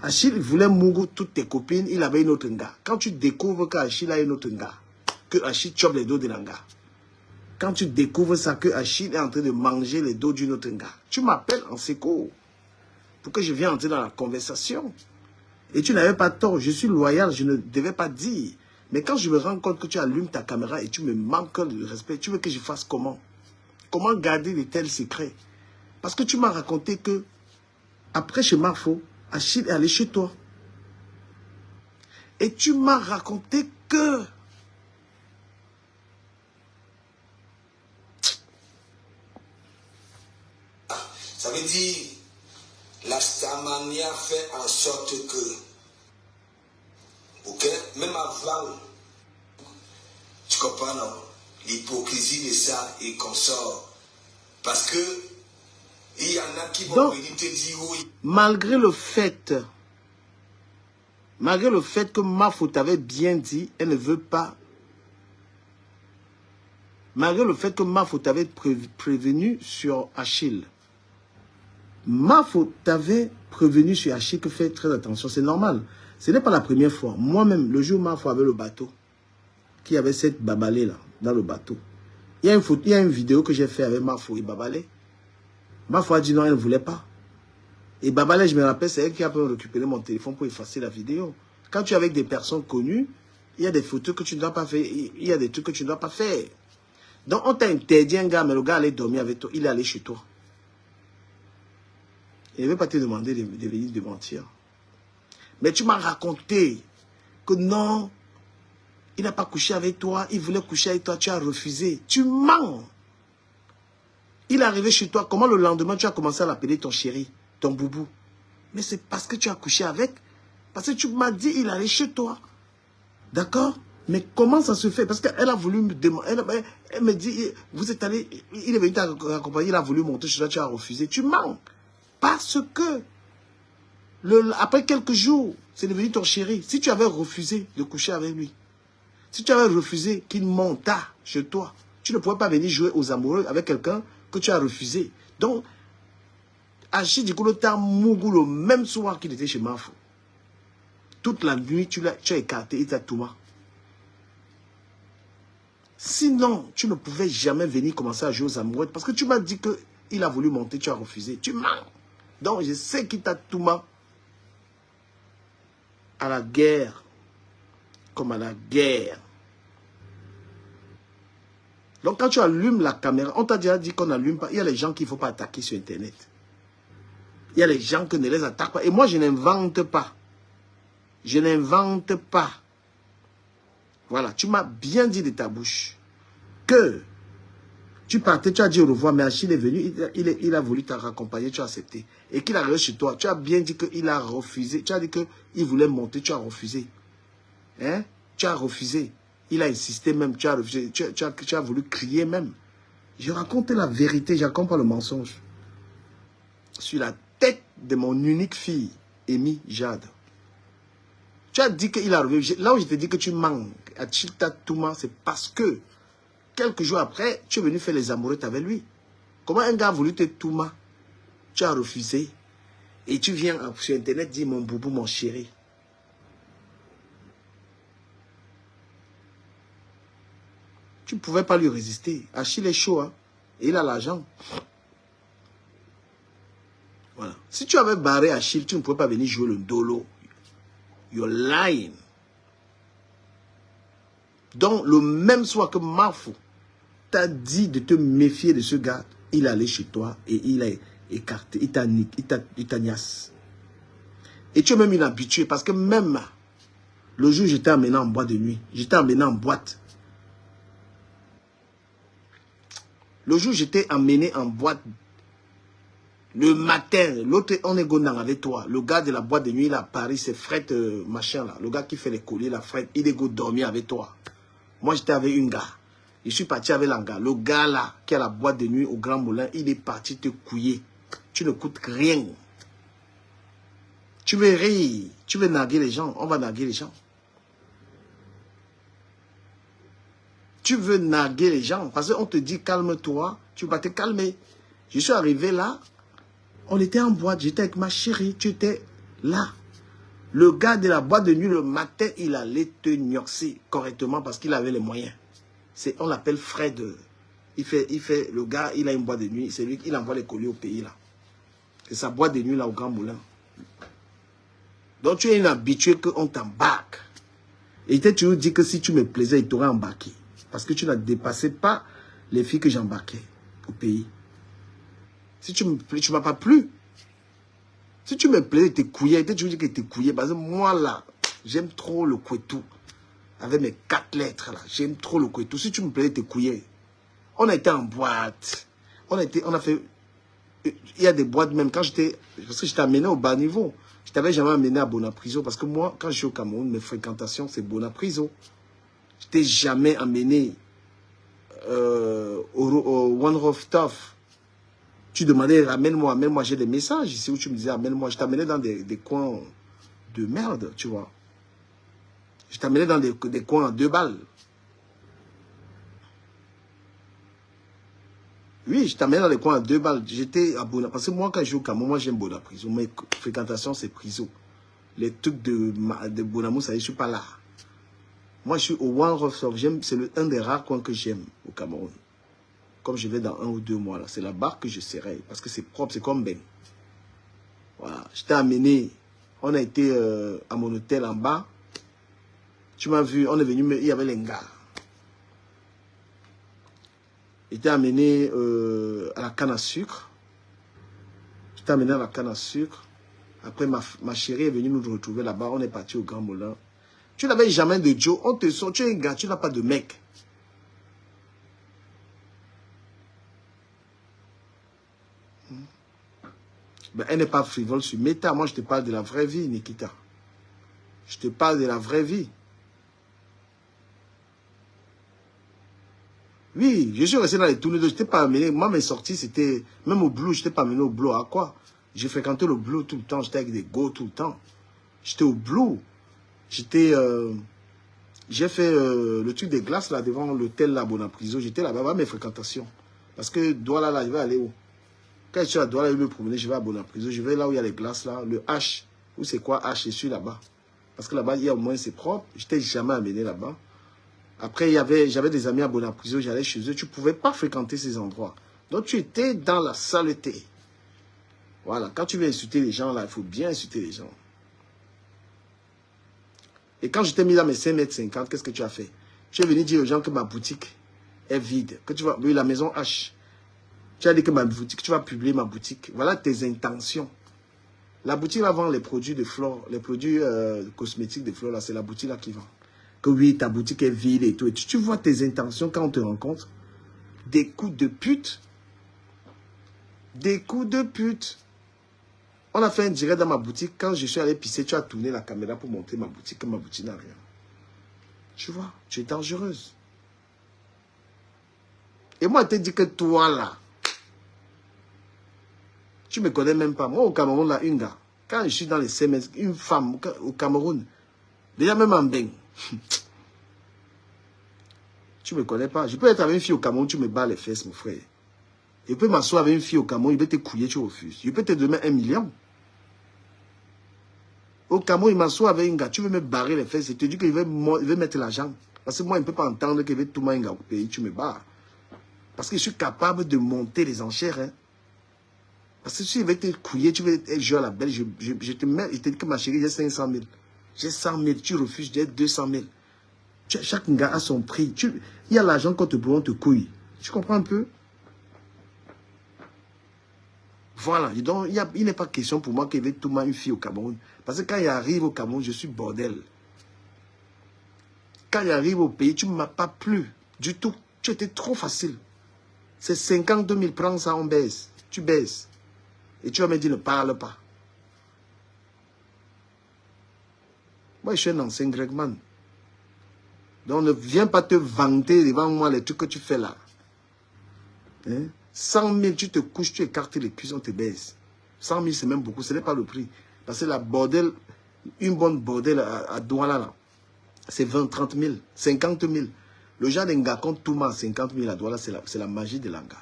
Achille voulait Mougou, toutes tes copines, il avait une autre gars. Quand tu découvres qu'Achille a une autre gars, que Achille chope les dos de l'anga. Quand tu découvres ça, que Achille est en train de manger les dos d'une autre gars, tu m'appelles en secours pour que je vienne entrer dans la conversation. Et tu n'avais pas tort, je suis loyal, je ne devais pas dire. Mais quand je me rends compte que tu allumes ta caméra et tu me manques de respect, tu veux que je fasse comment? Comment garder de tels secrets? Parce que tu m'as raconté que, après chez Mafo, Achille est allé chez toi. Et tu m'as raconté que... Ça veut dire, la Starmania fait en sorte que, ok, même avant, tu comprends, non? L'hypocrisie de ça et qu'on sort. Parce que, il y en a qui vont venir te dire oui. Malgré le fait que Mafo t'avait bien dit, elle ne veut pas. Malgré le fait que Mafo t'avait prévenu sur Achille. Mafo t'avait prévenu sur Achille que fais très attention, c'est normal. Ce n'est pas la première fois. Moi-même, le jour où Mafo avait le bateau, qui avait cette babalée là, dans le bateau. Il y a une vidéo que j'ai fait avec Mafo et Babalé. Mafo a dit non, elle ne voulait pas. Et Babalé, je me rappelle, c'est elle qui a pu récupérer mon téléphone pour effacer la vidéo. Quand tu es avec des personnes connues, il y a des photos que tu ne dois pas faire, il y a des trucs que tu ne dois pas faire. Donc on t'a interdit un gars, mais le gars allait dormir avec toi, il est allé chez toi. Il ne veut pas te demander de venir de mentir. Mais tu m'as raconté que non, il n'a pas couché avec toi, il voulait coucher avec toi, tu as refusé. Tu mens. Il est arrivé chez toi, comment le lendemain tu as commencé à l'appeler ton chéri, ton boubou? Mais c'est parce que tu as couché avec. Parce que tu m'as dit, il allait chez toi. D'accord? Mais comment ça se fait? Parce qu'elle a voulu me demander, elle me dit, vous êtes allé, il est venu t'accompagner, il a voulu monter chez toi, tu as refusé. Tu mens. Parce que, après quelques jours, c'est devenu ton chéri. Si tu avais refusé de coucher avec lui, si tu avais refusé qu'il montât chez toi, tu ne pouvais pas venir jouer aux amoureux avec quelqu'un que tu as refusé. Donc, Achille Dikolo t'a mougou le même soir qu'il était chez Mafo. Toute la nuit, tu as écarté, il t'a tout mal. Sinon, tu ne pouvais jamais venir commencer à jouer aux amoureux parce que tu m'as dit qu'il a voulu monter, tu as refusé. Tu mens. Donc, je sais qu'il t'a tout mal. À la guerre, comme à la guerre. Donc, quand tu allumes la caméra, on t'a déjà dit qu'on n'allume pas. Il y a les gens qu'il ne faut pas attaquer sur Internet. Il y a les gens que ne les attaque pas. Et moi, je n'invente pas. Je n'invente pas. Voilà, tu m'as bien dit de ta bouche que tu partais, tu as dit au revoir, mais Achille est venu, il a voulu te raccompagner, tu as accepté. Et qu'il arrive chez toi, tu as bien dit qu'il a refusé. Tu as dit qu'il voulait monter, tu as refusé. Hein? Tu as refusé. Il a insisté même, tu as refusé. Tu as voulu crier même. Je raconte la vérité, je ne raconte pas le mensonge. Sur la tête de mon unique fille, Amy Jade. Tu as dit qu'il a revenu. Là où je te dis que tu manques à Chilta Touma, c'est parce que quelques jours après, tu es venu faire les amoureux avec lui. Comment un gars a voulu te Touma? Tu as refusé. Et tu viens sur Internet dire mon boubou, mon chéri. Tu ne pouvais pas lui résister. Achille est chaud, hein? Et il a l'argent. Voilà. Si tu avais barré Achille, tu ne pouvais pas venir jouer le dolo. You're lying. Donc, le même soir que Mafo t'a dit de te méfier de ce gars, il allait chez toi et il a écarté, il t'a niasse. Et tu es même inhabitué parce que même le jour où j'étais emmené en boîte de nuit, j'étais emmené en boîte. Le jour où j'étais emmené en boîte, le matin, l'autre, on est gondang avec toi. Le gars de la boîte de nuit, il a Paris, c'est Fred, machin là. Le gars qui fait les colliers, la Fred, il est go dormir avec toi. Moi, j'étais avec un gars. Je suis parti avec un gars. Le gars là, qui a la boîte de nuit au Grand Moulin, il est parti te couiller. Tu ne coûtes rien. Tu veux rire, tu veux narguer les gens, on va narguer les gens. Tu veux narguer les gens, parce qu'on te dit calme-toi, tu vas te calmer. Je suis arrivé là, on était en boîte, j'étais avec ma chérie, tu étais là. Le gars de la boîte de nuit, le matin, il allait te gnoxer correctement parce qu'il avait les moyens. On l'appelle Fred. Le gars, il a une boîte de nuit. C'est lui qui envoie les colis au pays, là. C'est sa boîte de nuit, là, au Grand Moulin. Donc, tu es une habituée qu'on t'embarque. Et il t'a toujours dit que si tu me plaisais, il t'aurait embarqué. Parce que tu n'as dépassé pas les filles que j'embarquais au pays. Si tu me plais, tu ne m'as pas plu. Si tu me plaisais, tu couillais. Il t'a toujours dit que tu couillais. Parce que moi, là, j'aime trop le couetou. Avec mes 4 lettres, là. J'aime trop le couetou. Si tu me plaisais, tu couillais. On a été en boîte. On a fait... Il y a des boîtes même. Quand j'étais... Parce que j'étais amené au bas niveau. Je t'avais jamais amené à Bonapriso. Parce que moi, quand je suis au Cameroun, mes fréquentations, c'est Bonapriso. Je t'ai jamais amené au One Rough Tough. Tu demandais, amène-moi, j'ai des messages ici où tu me disais, amène-moi. Je t'amenais dans des coins de merde, tu vois. Je t'amenais dans des coins à 2 balles. Oui, je t'amenais dans les coins à 2 balles. J'étais à Bonapriso. Parce que moi, quand je joue au Cameroun, moi, j'aime Bonapriso. Mes fréquentations, c'est Priso. Les trucs de Bonamou, ça y est, je suis pas là. Moi, je suis au One Rough Tough. C'est un des rares coins que j'aime au Cameroun. Comme je vais dans 1 ou 2 mois, là. C'est là-bas que je serai. Parce que c'est propre, c'est comme Ben. Voilà. Je t'ai amené. On a été à mon hôtel en bas. Tu m'as vu, on est venu, il y avait les gars. Il t'a amené à la canne à sucre. Je t'ai amené à la canne à sucre. Après, ma chérie est venue nous retrouver là-bas. On est parti au Grand Moulin. Tu n'avais jamais de Joe. On te sort. Tu es un gars, tu n'as pas de mec. Ben, elle n'est pas frivole sur Meta. Moi, je te parle de la vraie vie, Nikita. Je te parle de la vraie vie. Oui, je suis resté dans les tournées. Je t'ai pas amené. Moi, mes sorties, c'était... Même au Blue, je t'ai pas amené au Blue. À quoi? J'ai fréquenté le Blue tout le temps. J'étais avec des go tout le temps. J'étais au Blue. J'étais... J'ai fait le truc des glaces, là, devant l'hôtel, là, Bonapriso. J'étais là-bas, mes fréquentations. Parce que Douala, là, je vais aller où? Quand je suis à Douala, je vais me promener, je vais à Bonapriso. Je vais là où il y a les glaces, là. Le H. Où c'est quoi H? Je suis là-bas. Parce que là-bas, il y a au moins, c'est propre. Je t'ai jamais amené là-bas. Après, j'avais des amis à Bonapriso, j'allais chez eux. Tu ne pouvais pas fréquenter ces endroits. Donc, tu étais dans la saleté. Voilà. Quand tu veux insulter les gens, là, il faut bien insulter les gens. Et quand je t'ai mis dans mes 5,50 m, qu'est-ce que tu as fait? Tu es venu dire aux gens que ma boutique est vide. Que tu vas... Oui, la maison H. Tu as dit que ma boutique, tu vas publier ma boutique. Voilà tes intentions. La boutique, là, vend les produits de Flore, les produits cosmétiques de Flore, là, c'est la boutique, là, qui vend. Que oui, ta boutique est vide et tout. Et tu vois tes intentions quand on te rencontre. Des coups de pute. Des coups de pute. On a fait un direct dans ma boutique. Quand je suis allé pisser, tu as tourné la caméra pour montrer ma boutique. Que ma boutique n'a rien. Tu vois, tu es dangereuse. Et moi, je t'ai dit que toi, là, tu ne me connais même pas. Moi, au Cameroun, là, une gars. Quand je suis dans les CMS, une femme au Cameroun, déjà même en Beng. Tu ne me connais pas. Je peux être avec une fille au Cameroun, tu me bats les fesses, mon frère. Je peux m'asseoir avec une fille au Cameroun, il peut te couiller, tu refuses. Je peux te donner 1 million. Au Cameroun, il m'assoit avec une gars, tu veux me barrer les fesses, il te dit qu'il veut mettre l'argent. Parce que moi, il ne peut pas entendre qu'il veut tout le monde au pays, tu me barres. Parce que je suis capable de monter les enchères. Hein. Parce que si il veut te couiller, tu veux être joueur à la belle, je te mets, il te dit que ma chérie, j'ai 500 000. J'ai 100 000, tu refuses, j'ai 200 000. Chaque gars a son prix. Il y a l'argent qu'on te prend, on te couille. Tu comprends un peu? Voilà. Donc, il n'est pas question pour moi qu'il y ait tout le monde une fille au Cameroun. Parce que quand il arrive au Cameroun, je suis bordel. Quand il arrive au pays, tu ne m'as pas plu du tout. Tu étais trop facile. C'est 52 000, prends ça, on baisse. Tu baisses. Et tu vas me dire, ne parle pas. Moi, je suis un ancien Gregman. Donc, ne viens pas te vanter devant moi les trucs que tu fais là. Hein? 100 000, tu te couches, tu écartes les cuisses, on te baisse. 100 000, c'est même beaucoup, ce n'est pas le prix. Parce que la bordel, une bonne bordel à Douala, là, c'est 20, 30 000, 50 000. Le genre d'un gars compte tout le monde 50 000 à Douala, c'est la magie de l'anga.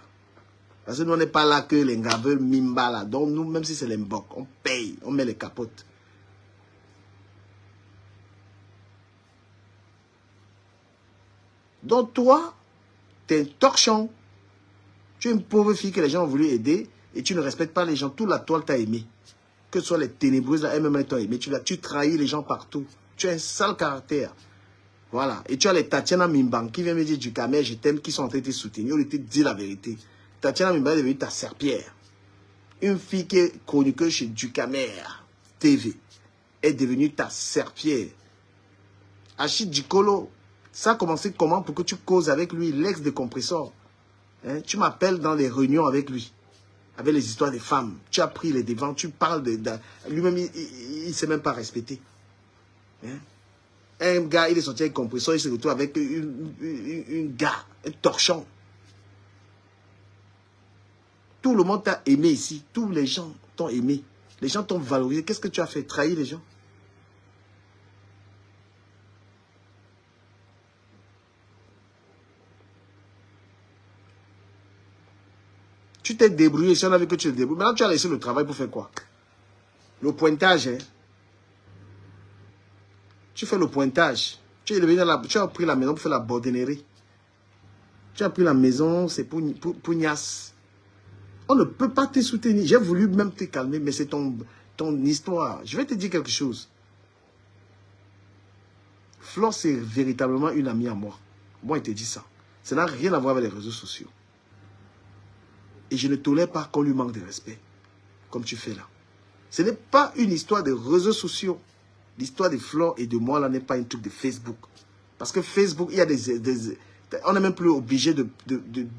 Parce que nous, on n'est pas là que les gars veulent mimba là. Donc, nous, même si c'est les mbocs, on paye, on met les capotes. Donc toi, tu es un torchon. Tu es une pauvre fille que les gens ont voulu aider et tu ne respectes pas les gens. Toute la toile t'a aimé. Que ce soit les ténébreuses, la MMA t'ont aimé. Tu trahis les gens partout. Tu as un sale caractère. Voilà. Et tu as les Tatiana Mimbang qui viennent me dire du Camer, je t'aime, qui sont en train de te soutenir. Ils te disent la vérité. Tatiana Mimbang est devenue ta serpillère. Une fille qui est chroniqueuse chez Ducamer TV est devenue ta serpillère. Achid Dikolo, ça a commencé comment pour que tu causes avec lui, l'ex de Compressor. Hein? Tu m'appelles dans les réunions avec lui, avec les histoires des femmes. Tu as pris les devants, tu parles de lui-même, il ne s'est même pas respecté. Hein? Un gars, il est sorti avec Compressor, il se retrouve avec une gars, un torchon. Tout le monde t'a aimé ici. Tous les gens t'ont aimé. Les gens t'ont valorisé. Qu'est-ce que tu as fait? Trahir les gens? Tu t'es débrouillé. Si on avait que tu te débrouilles. Maintenant, tu as laissé le travail pour faire quoi? Le pointage. Hein? Tu fais le pointage. Tu as pris la maison pour faire la bordinerie. Tu as pris la maison, c'est pour Nias. On ne peut pas te soutenir. J'ai voulu même te calmer, mais c'est ton histoire. Je vais te dire quelque chose. Flore, c'est véritablement une amie à moi. Moi, il te dit ça. Ça n'a rien à voir avec les réseaux sociaux. Et je ne tolère pas qu'on lui manque de respect, comme tu fais là. Ce n'est pas une histoire de réseaux sociaux. L'histoire de Flore et de moi, là, n'est pas un truc de Facebook. Parce que Facebook, il y a on n'est même plus obligé de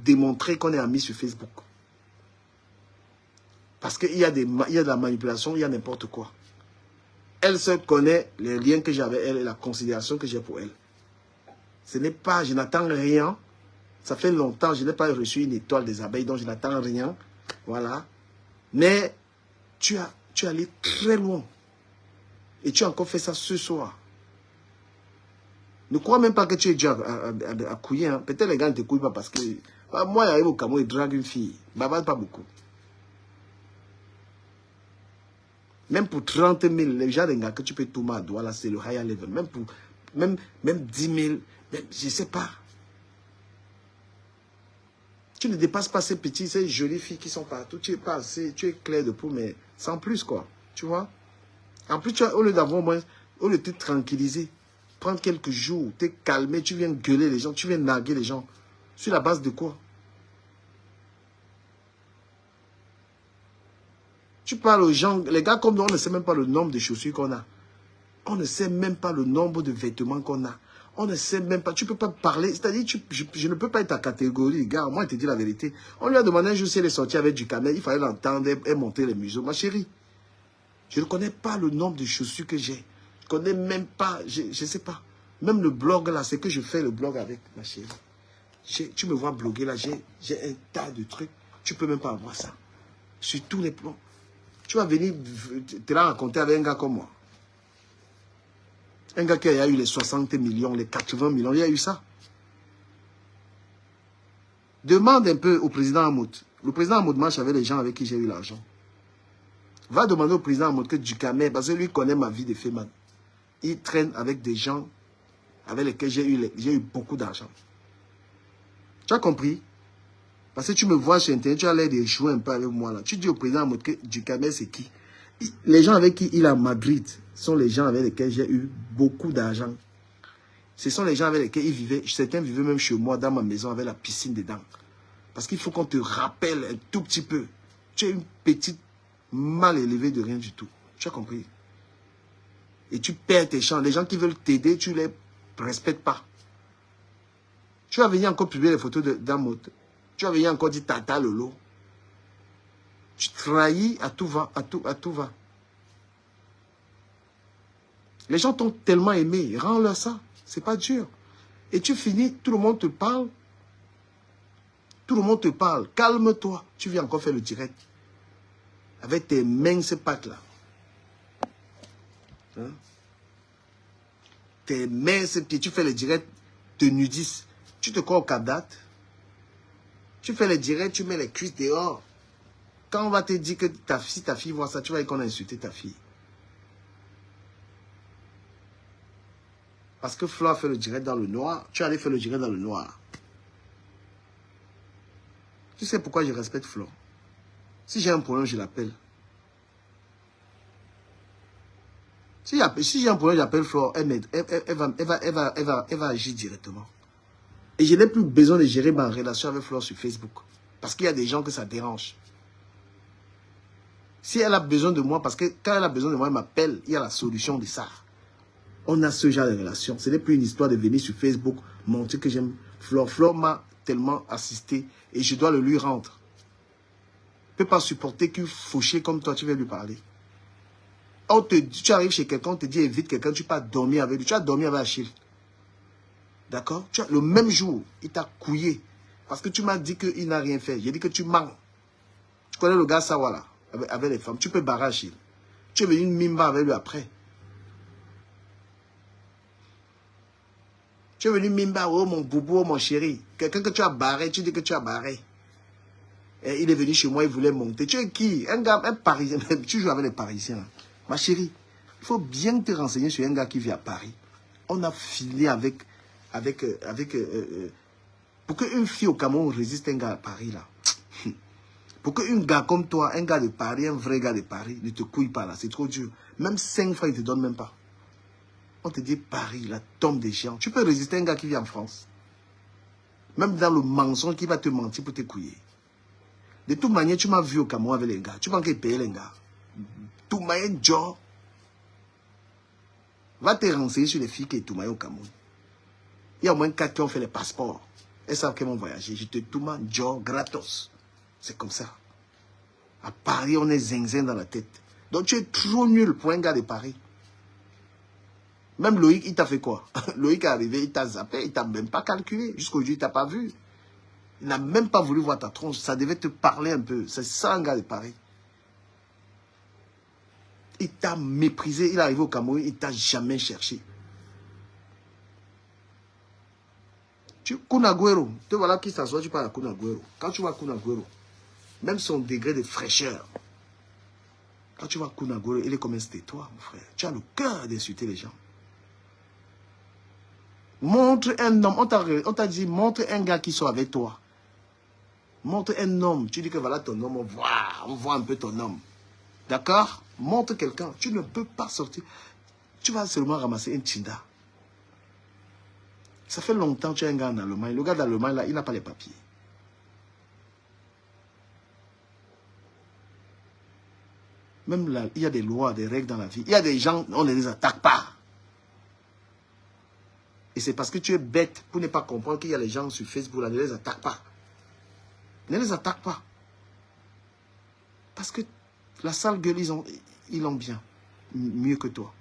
démontrer qu'on est amis sur Facebook. Parce qu'il y a de la manipulation, il y a n'importe quoi. Elle se connaît les liens que j'ai avec elle et la considération que j'ai pour elle. Ce n'est pas, je n'attends rien. Ça fait longtemps, je n'ai pas reçu une étoile des abeilles, donc je n'attends rien. Voilà. Mais tu es allé très loin. Et tu as encore fait ça ce soir. Ne crois même pas que tu es déjà à couiller. Hein. Peut-être les gars ne te couillent pas parce que... Moi, j'arrive au Cameroun et drague une fille. Bavard pas beaucoup. Même pour 30 000, les gens des gars que tu peux tout mal, voilà, c'est le higher level. Même pour 10 000, même, je ne sais pas. Tu ne dépasses pas ces petits, ces jolies filles qui sont partout. Tu es pas assez, tu es clair de peau, mais sans plus, quoi. Tu vois? En plus, au lieu d'avoir moins, au lieu de te tranquilliser, prendre quelques jours, te calmer, tu viens gueuler les gens, tu viens narguer les gens. Sur la base de quoi? Tu parles aux gens, les gars comme nous, on ne sait même pas le nombre de chaussures qu'on a. On ne sait même pas le nombre de vêtements qu'on a. On ne sait même pas, tu ne peux pas parler, c'est-à-dire, je ne peux pas être ta catégorie, gars, moi, je te dis la vérité. On lui a demandé un jour si elle est sortie avec du Camer, il fallait l'entendre et monter les museaux. Ma chérie, je ne connais pas le nombre de chaussures que j'ai. Je ne connais même pas, je ne sais pas. Même le blog, là, c'est que je fais le blog avec, ma chérie. Tu me vois bloguer, là, j'ai un tas de trucs. Tu ne peux même pas avoir ça. Sur tous les plans. Tu vas venir te la raconter avec un gars comme moi. Un gars qui a eu les 60 millions, les 80 millions, il y a eu ça. Demande un peu au président Hamoud. Le président Hamoud marche avec les gens avec qui j'ai eu l'argent. Va demander au président Hamoud que Ducamer, parce que lui connaît ma vie de Féman. Il traîne avec des gens avec lesquels j'ai eu beaucoup d'argent. Tu as compris? Parce que tu me vois sur Internet, tu as l'air de jouer un peu avec moi là. Tu dis au président Hamoud que Ducamer c'est qui? Les gens avec qui il est à Madrid sont les gens avec lesquels j'ai eu beaucoup d'argent. Ce sont les gens avec lesquels il vivait. Certains vivaient même chez moi dans ma maison avec la piscine dedans. Parce qu'il faut qu'on te rappelle un tout petit peu. Tu es une petite mal élevée de rien du tout. Tu as compris? Et tu perds tes chances. Les gens qui veulent t'aider, tu ne les respectes pas. Tu vas venir encore publier les photos d'Hamoud. Tu vas venir encore dire Tata Lolo. Tu trahis à tout va, à tout va. Les gens t'ont tellement aimé, rends-leur ça. C'est pas dur. Et tu finis, tout le monde te parle. Tout le monde te parle. Calme-toi. Tu viens encore faire le direct. Avec tes minces pattes là. Hein? Tes minces pieds. Tu fais le direct de nudistes. Tu te crois au Cap-Date. Tu fais le direct, tu mets les cuisses dehors. Quand on va te dire que si ta fille voit ça, tu vas dire qu'on a insulté ta fille. Parce que Flo a fait le direct dans le noir. Tu allais faire le direct dans le noir. Tu sais pourquoi je respecte Flo? Si j'ai un problème, je l'appelle. Si j'ai un problème, j'appelle Flo, elle va agir directement. Et je n'ai plus besoin de gérer ma relation avec Flo sur Facebook. Parce qu'il y a des gens que ça dérange. Si elle a besoin de moi, parce que quand elle a besoin de moi, elle m'appelle, il y a la solution de ça. On a ce genre de relation. Ce n'est plus une histoire de venir sur Facebook, montrer que j'aime Flo. Flo m'a tellement assisté et je dois le lui rendre. Je ne peux pas supporter qu'une fauchée comme toi, tu veux lui parler. Tu arrives chez quelqu'un, on te dit évite quelqu'un, tu peux dormir avec lui. Tu as dormi avec Achille. D'accord? Le même jour, il t'a couillé. Parce que tu m'as dit qu'il n'a rien fait. J'ai dit que tu mens. Tu connais le gars Sawala, avec les femmes. Tu peux barrer Achille. Tu es venu une mimba avec lui après. Tu es venu mimba, oh mon boubou, oh mon chéri. Quelqu'un que tu as barré, tu dis que tu as barré. Et il est venu chez moi, il voulait monter. Tu es qui? Un gars, un Parisien. Tu joues avec les Parisiens. Ma chérie, il faut bien te renseigner sur un gars qui vit à Paris. On a filé pour qu'une fille au Cameroun résiste à un gars à Paris, là. Pour qu'un gars comme toi, un gars de Paris, un vrai gars de Paris, ne te couille pas, là. C'est trop dur. Même 5 francs, il ne te donne même pas. On te dit Paris, la tombe des géants. Tu peux résister à un gars qui vit en France. Même dans le mensonge qui va te mentir pour te couiller. De toute manière, tu m'as vu au Cameroun avec les gars. Tu penses qu'il paye les gars. Tout manière, Joe. Va te renseigner sur les filles qui sont tout au Cameroun. Il y a au moins 4 qui ont fait les passeports. Elles savent qu'elles vont voyager. Je te tourne Joe gratos. C'est comme ça. À Paris, on est zinzin dans la tête. Donc tu es trop nul pour un gars de Paris. Même Loïc, il t'a fait quoi? Loïc est arrivé, il t'a zappé, il t'a même pas calculé. Jusqu'aujourd'hui, il t'a pas vu. Il n'a même pas voulu voir ta tronche. Ça devait te parler un peu. C'est ça un gars de Paris. Il t'a méprisé. Il est arrivé au Cameroun, il t'a jamais cherché. Kunagüero, te voilà qui s'assoit, tu parles à Kunagüero. Quand tu vois Kunagüero, même son degré de fraîcheur, quand tu vois Kunagüero, il est comme un toi, mon frère. Tu as le cœur d'insulter les gens. Montre un homme, on t'a dit, montre un gars qui soit avec toi. Montre un homme, tu dis que voilà ton homme, on voit un peu ton homme. D'accord? Montre quelqu'un, tu ne peux pas sortir. Tu vas seulement ramasser un Tinda. Ça fait longtemps que tu as un gars en Allemagne. Le gars d'Allemagne, là, il n'a pas les papiers. Même là, il y a des lois, des règles dans la vie. Il y a des gens, on ne les attaque pas. Et c'est parce que tu es bête pour ne pas comprendre qu'il y a les gens sur Facebook, là, ne les attaque pas. Ne les attaque pas. Parce que la sale gueule, ils l'ont bien. Mieux que toi.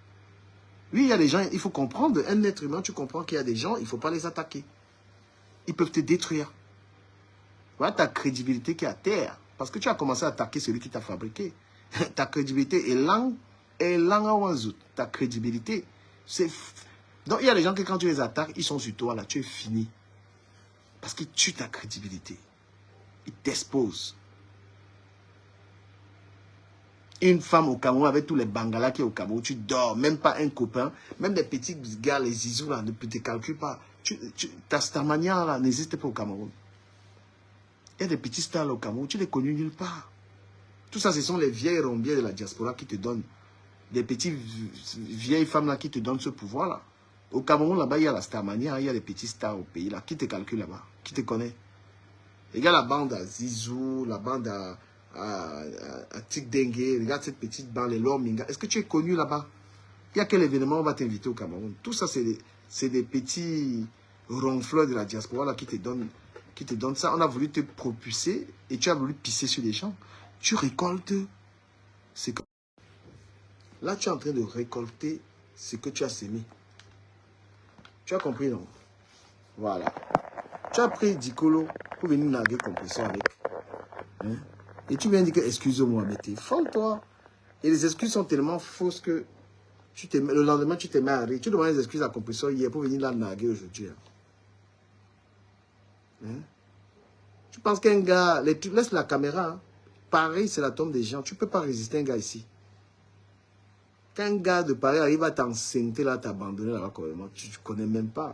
Oui, il y a des gens, il faut comprendre. Un être humain, tu comprends qu'il y a des gens, il ne faut pas les attaquer. Ils peuvent te détruire. Voilà ta crédibilité qui est à terre. Parce que tu as commencé à attaquer celui qui t'a fabriqué. Ta crédibilité est langue à Wanzout. Ta crédibilité, c'est... Donc, il y a des gens que quand tu les attaques, ils sont sur toi, là, tu es fini. Parce qu'ils tuent ta crédibilité. Ils t'exposent. Une femme au Cameroun avec tous les bangalas qui est au Cameroun, tu dors, même pas un copain, même des petits gars, les zizous là, ne te calculent pas. Ta starmania là n'existe pas au Cameroun. Il y a des petits stars là, au Cameroun, tu les connais nulle part. Tout ça, ce sont les vieilles rombières de la diaspora qui te donnent. Des petites vieilles femmes là qui te donnent ce pouvoir là. Au Cameroun là-bas, il y a la starmania, il y a les petits stars au pays là. Qui te calcule là-bas? Qui te connaît? Il y a la bande à Zizou, la bande à Tic Dengue, regarde cette petite bande, les Lorminga. Est-ce que tu es connu là-bas? Il y a quel événement on va t'inviter au Cameroun? Tout ça, c'est des petits ronfleurs de la diaspora là, qui te donnent ça. On a voulu te propulser et tu as voulu pisser sur les gens. Tu récoltes ce que... Là, tu es en train de récolter ce que tu as semé. Tu as compris, non? Voilà. Tu as pris Dicolo pour venir narguer compresseur avec. Hein? Et tu viens dire que excuse-moi, mais t'es folle, toi. Et les excuses sont tellement fausses que le lendemain, tu te mets à rire. Tu demandes des excuses à compresseur hier pour venir la narguer aujourd'hui. Hein? Tu penses qu'un gars, tu laisses la caméra, hein? Pareil, c'est la tombe des gens. Tu ne peux pas résister à un gars ici. Quand un gars de Paris arrive à t'enceinte là, t'abandonner là-bas, tu ne connais même pas.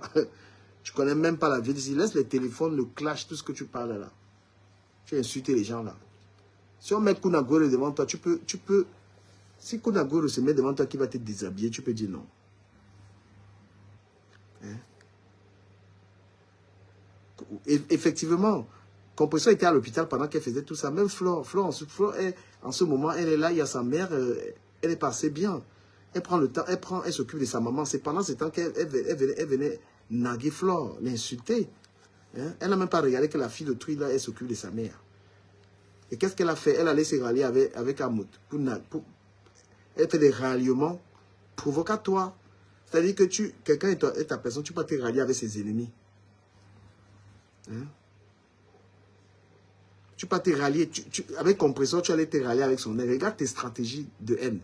Tu connais même pas la vie d'ici. Laisse les téléphones, le clash, tout ce que tu parles là. Tu as insulté les gens là. Si on met Kunagoro devant toi, tu peux... Si Kunagoro se met devant toi qui va te déshabiller, tu peux dire non. Hein? Effectivement, Compressor était à l'hôpital pendant qu'elle faisait tout ça. Même Flore, en ce moment, elle est là, il y a sa mère, elle est passée bien. Elle prend le temps, elle s'occupe de sa maman. C'est pendant ce temps qu'elle venait naguer Flore, l'insulter. Hein? Elle n'a même pas regardé que la fille de Truy, là, elle s'occupe de sa mère. Et qu'est-ce qu'elle a fait? Elle allait se rallier avec Amout. Elle fait des ralliements provocatoires. C'est-à-dire que quelqu'un est ta personne, tu peux te rallier avec ses ennemis. Hein? Tu peux te rallier. Avec Compressor, tu allais te rallier avec son ex. Regarde tes stratégies de haine.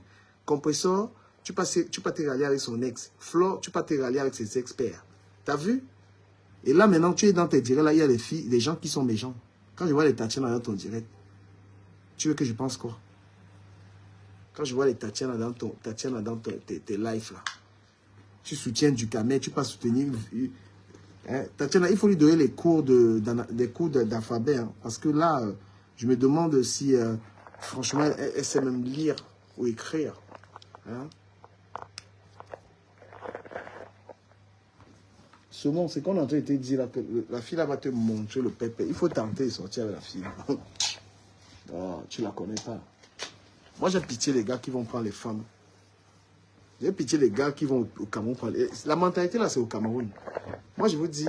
Compressor, tu peux te rallier avec son ex. Flore, tu peux te rallier avec ses experts. Tu as vu? Et là, maintenant, tu es dans tes directs. Là, il y a des gens qui sont méchants. Quand je vois les Tatiana dans ton direct, tu veux que je pense quoi? Quand je vois les Tatiana dans tes lives là, tu soutiens du Camet, tu peux soutenir. Hein? Tatiana, il faut lui donner des cours d'alphabet. Hein, parce que là, je me demande si, franchement, elle sait même lire ou écrire. Hein? Saumon, c'est qu'on a été dit là que la fille là va te montrer le pépé. Il faut tenter de sortir avec la fille. Oh, tu la connais pas. Moi, j'ai pitié les gars qui vont prendre les femmes. J'ai pitié les gars qui vont au Cameroun prendre. La mentalité là, c'est au Cameroun. Moi, je vous dis,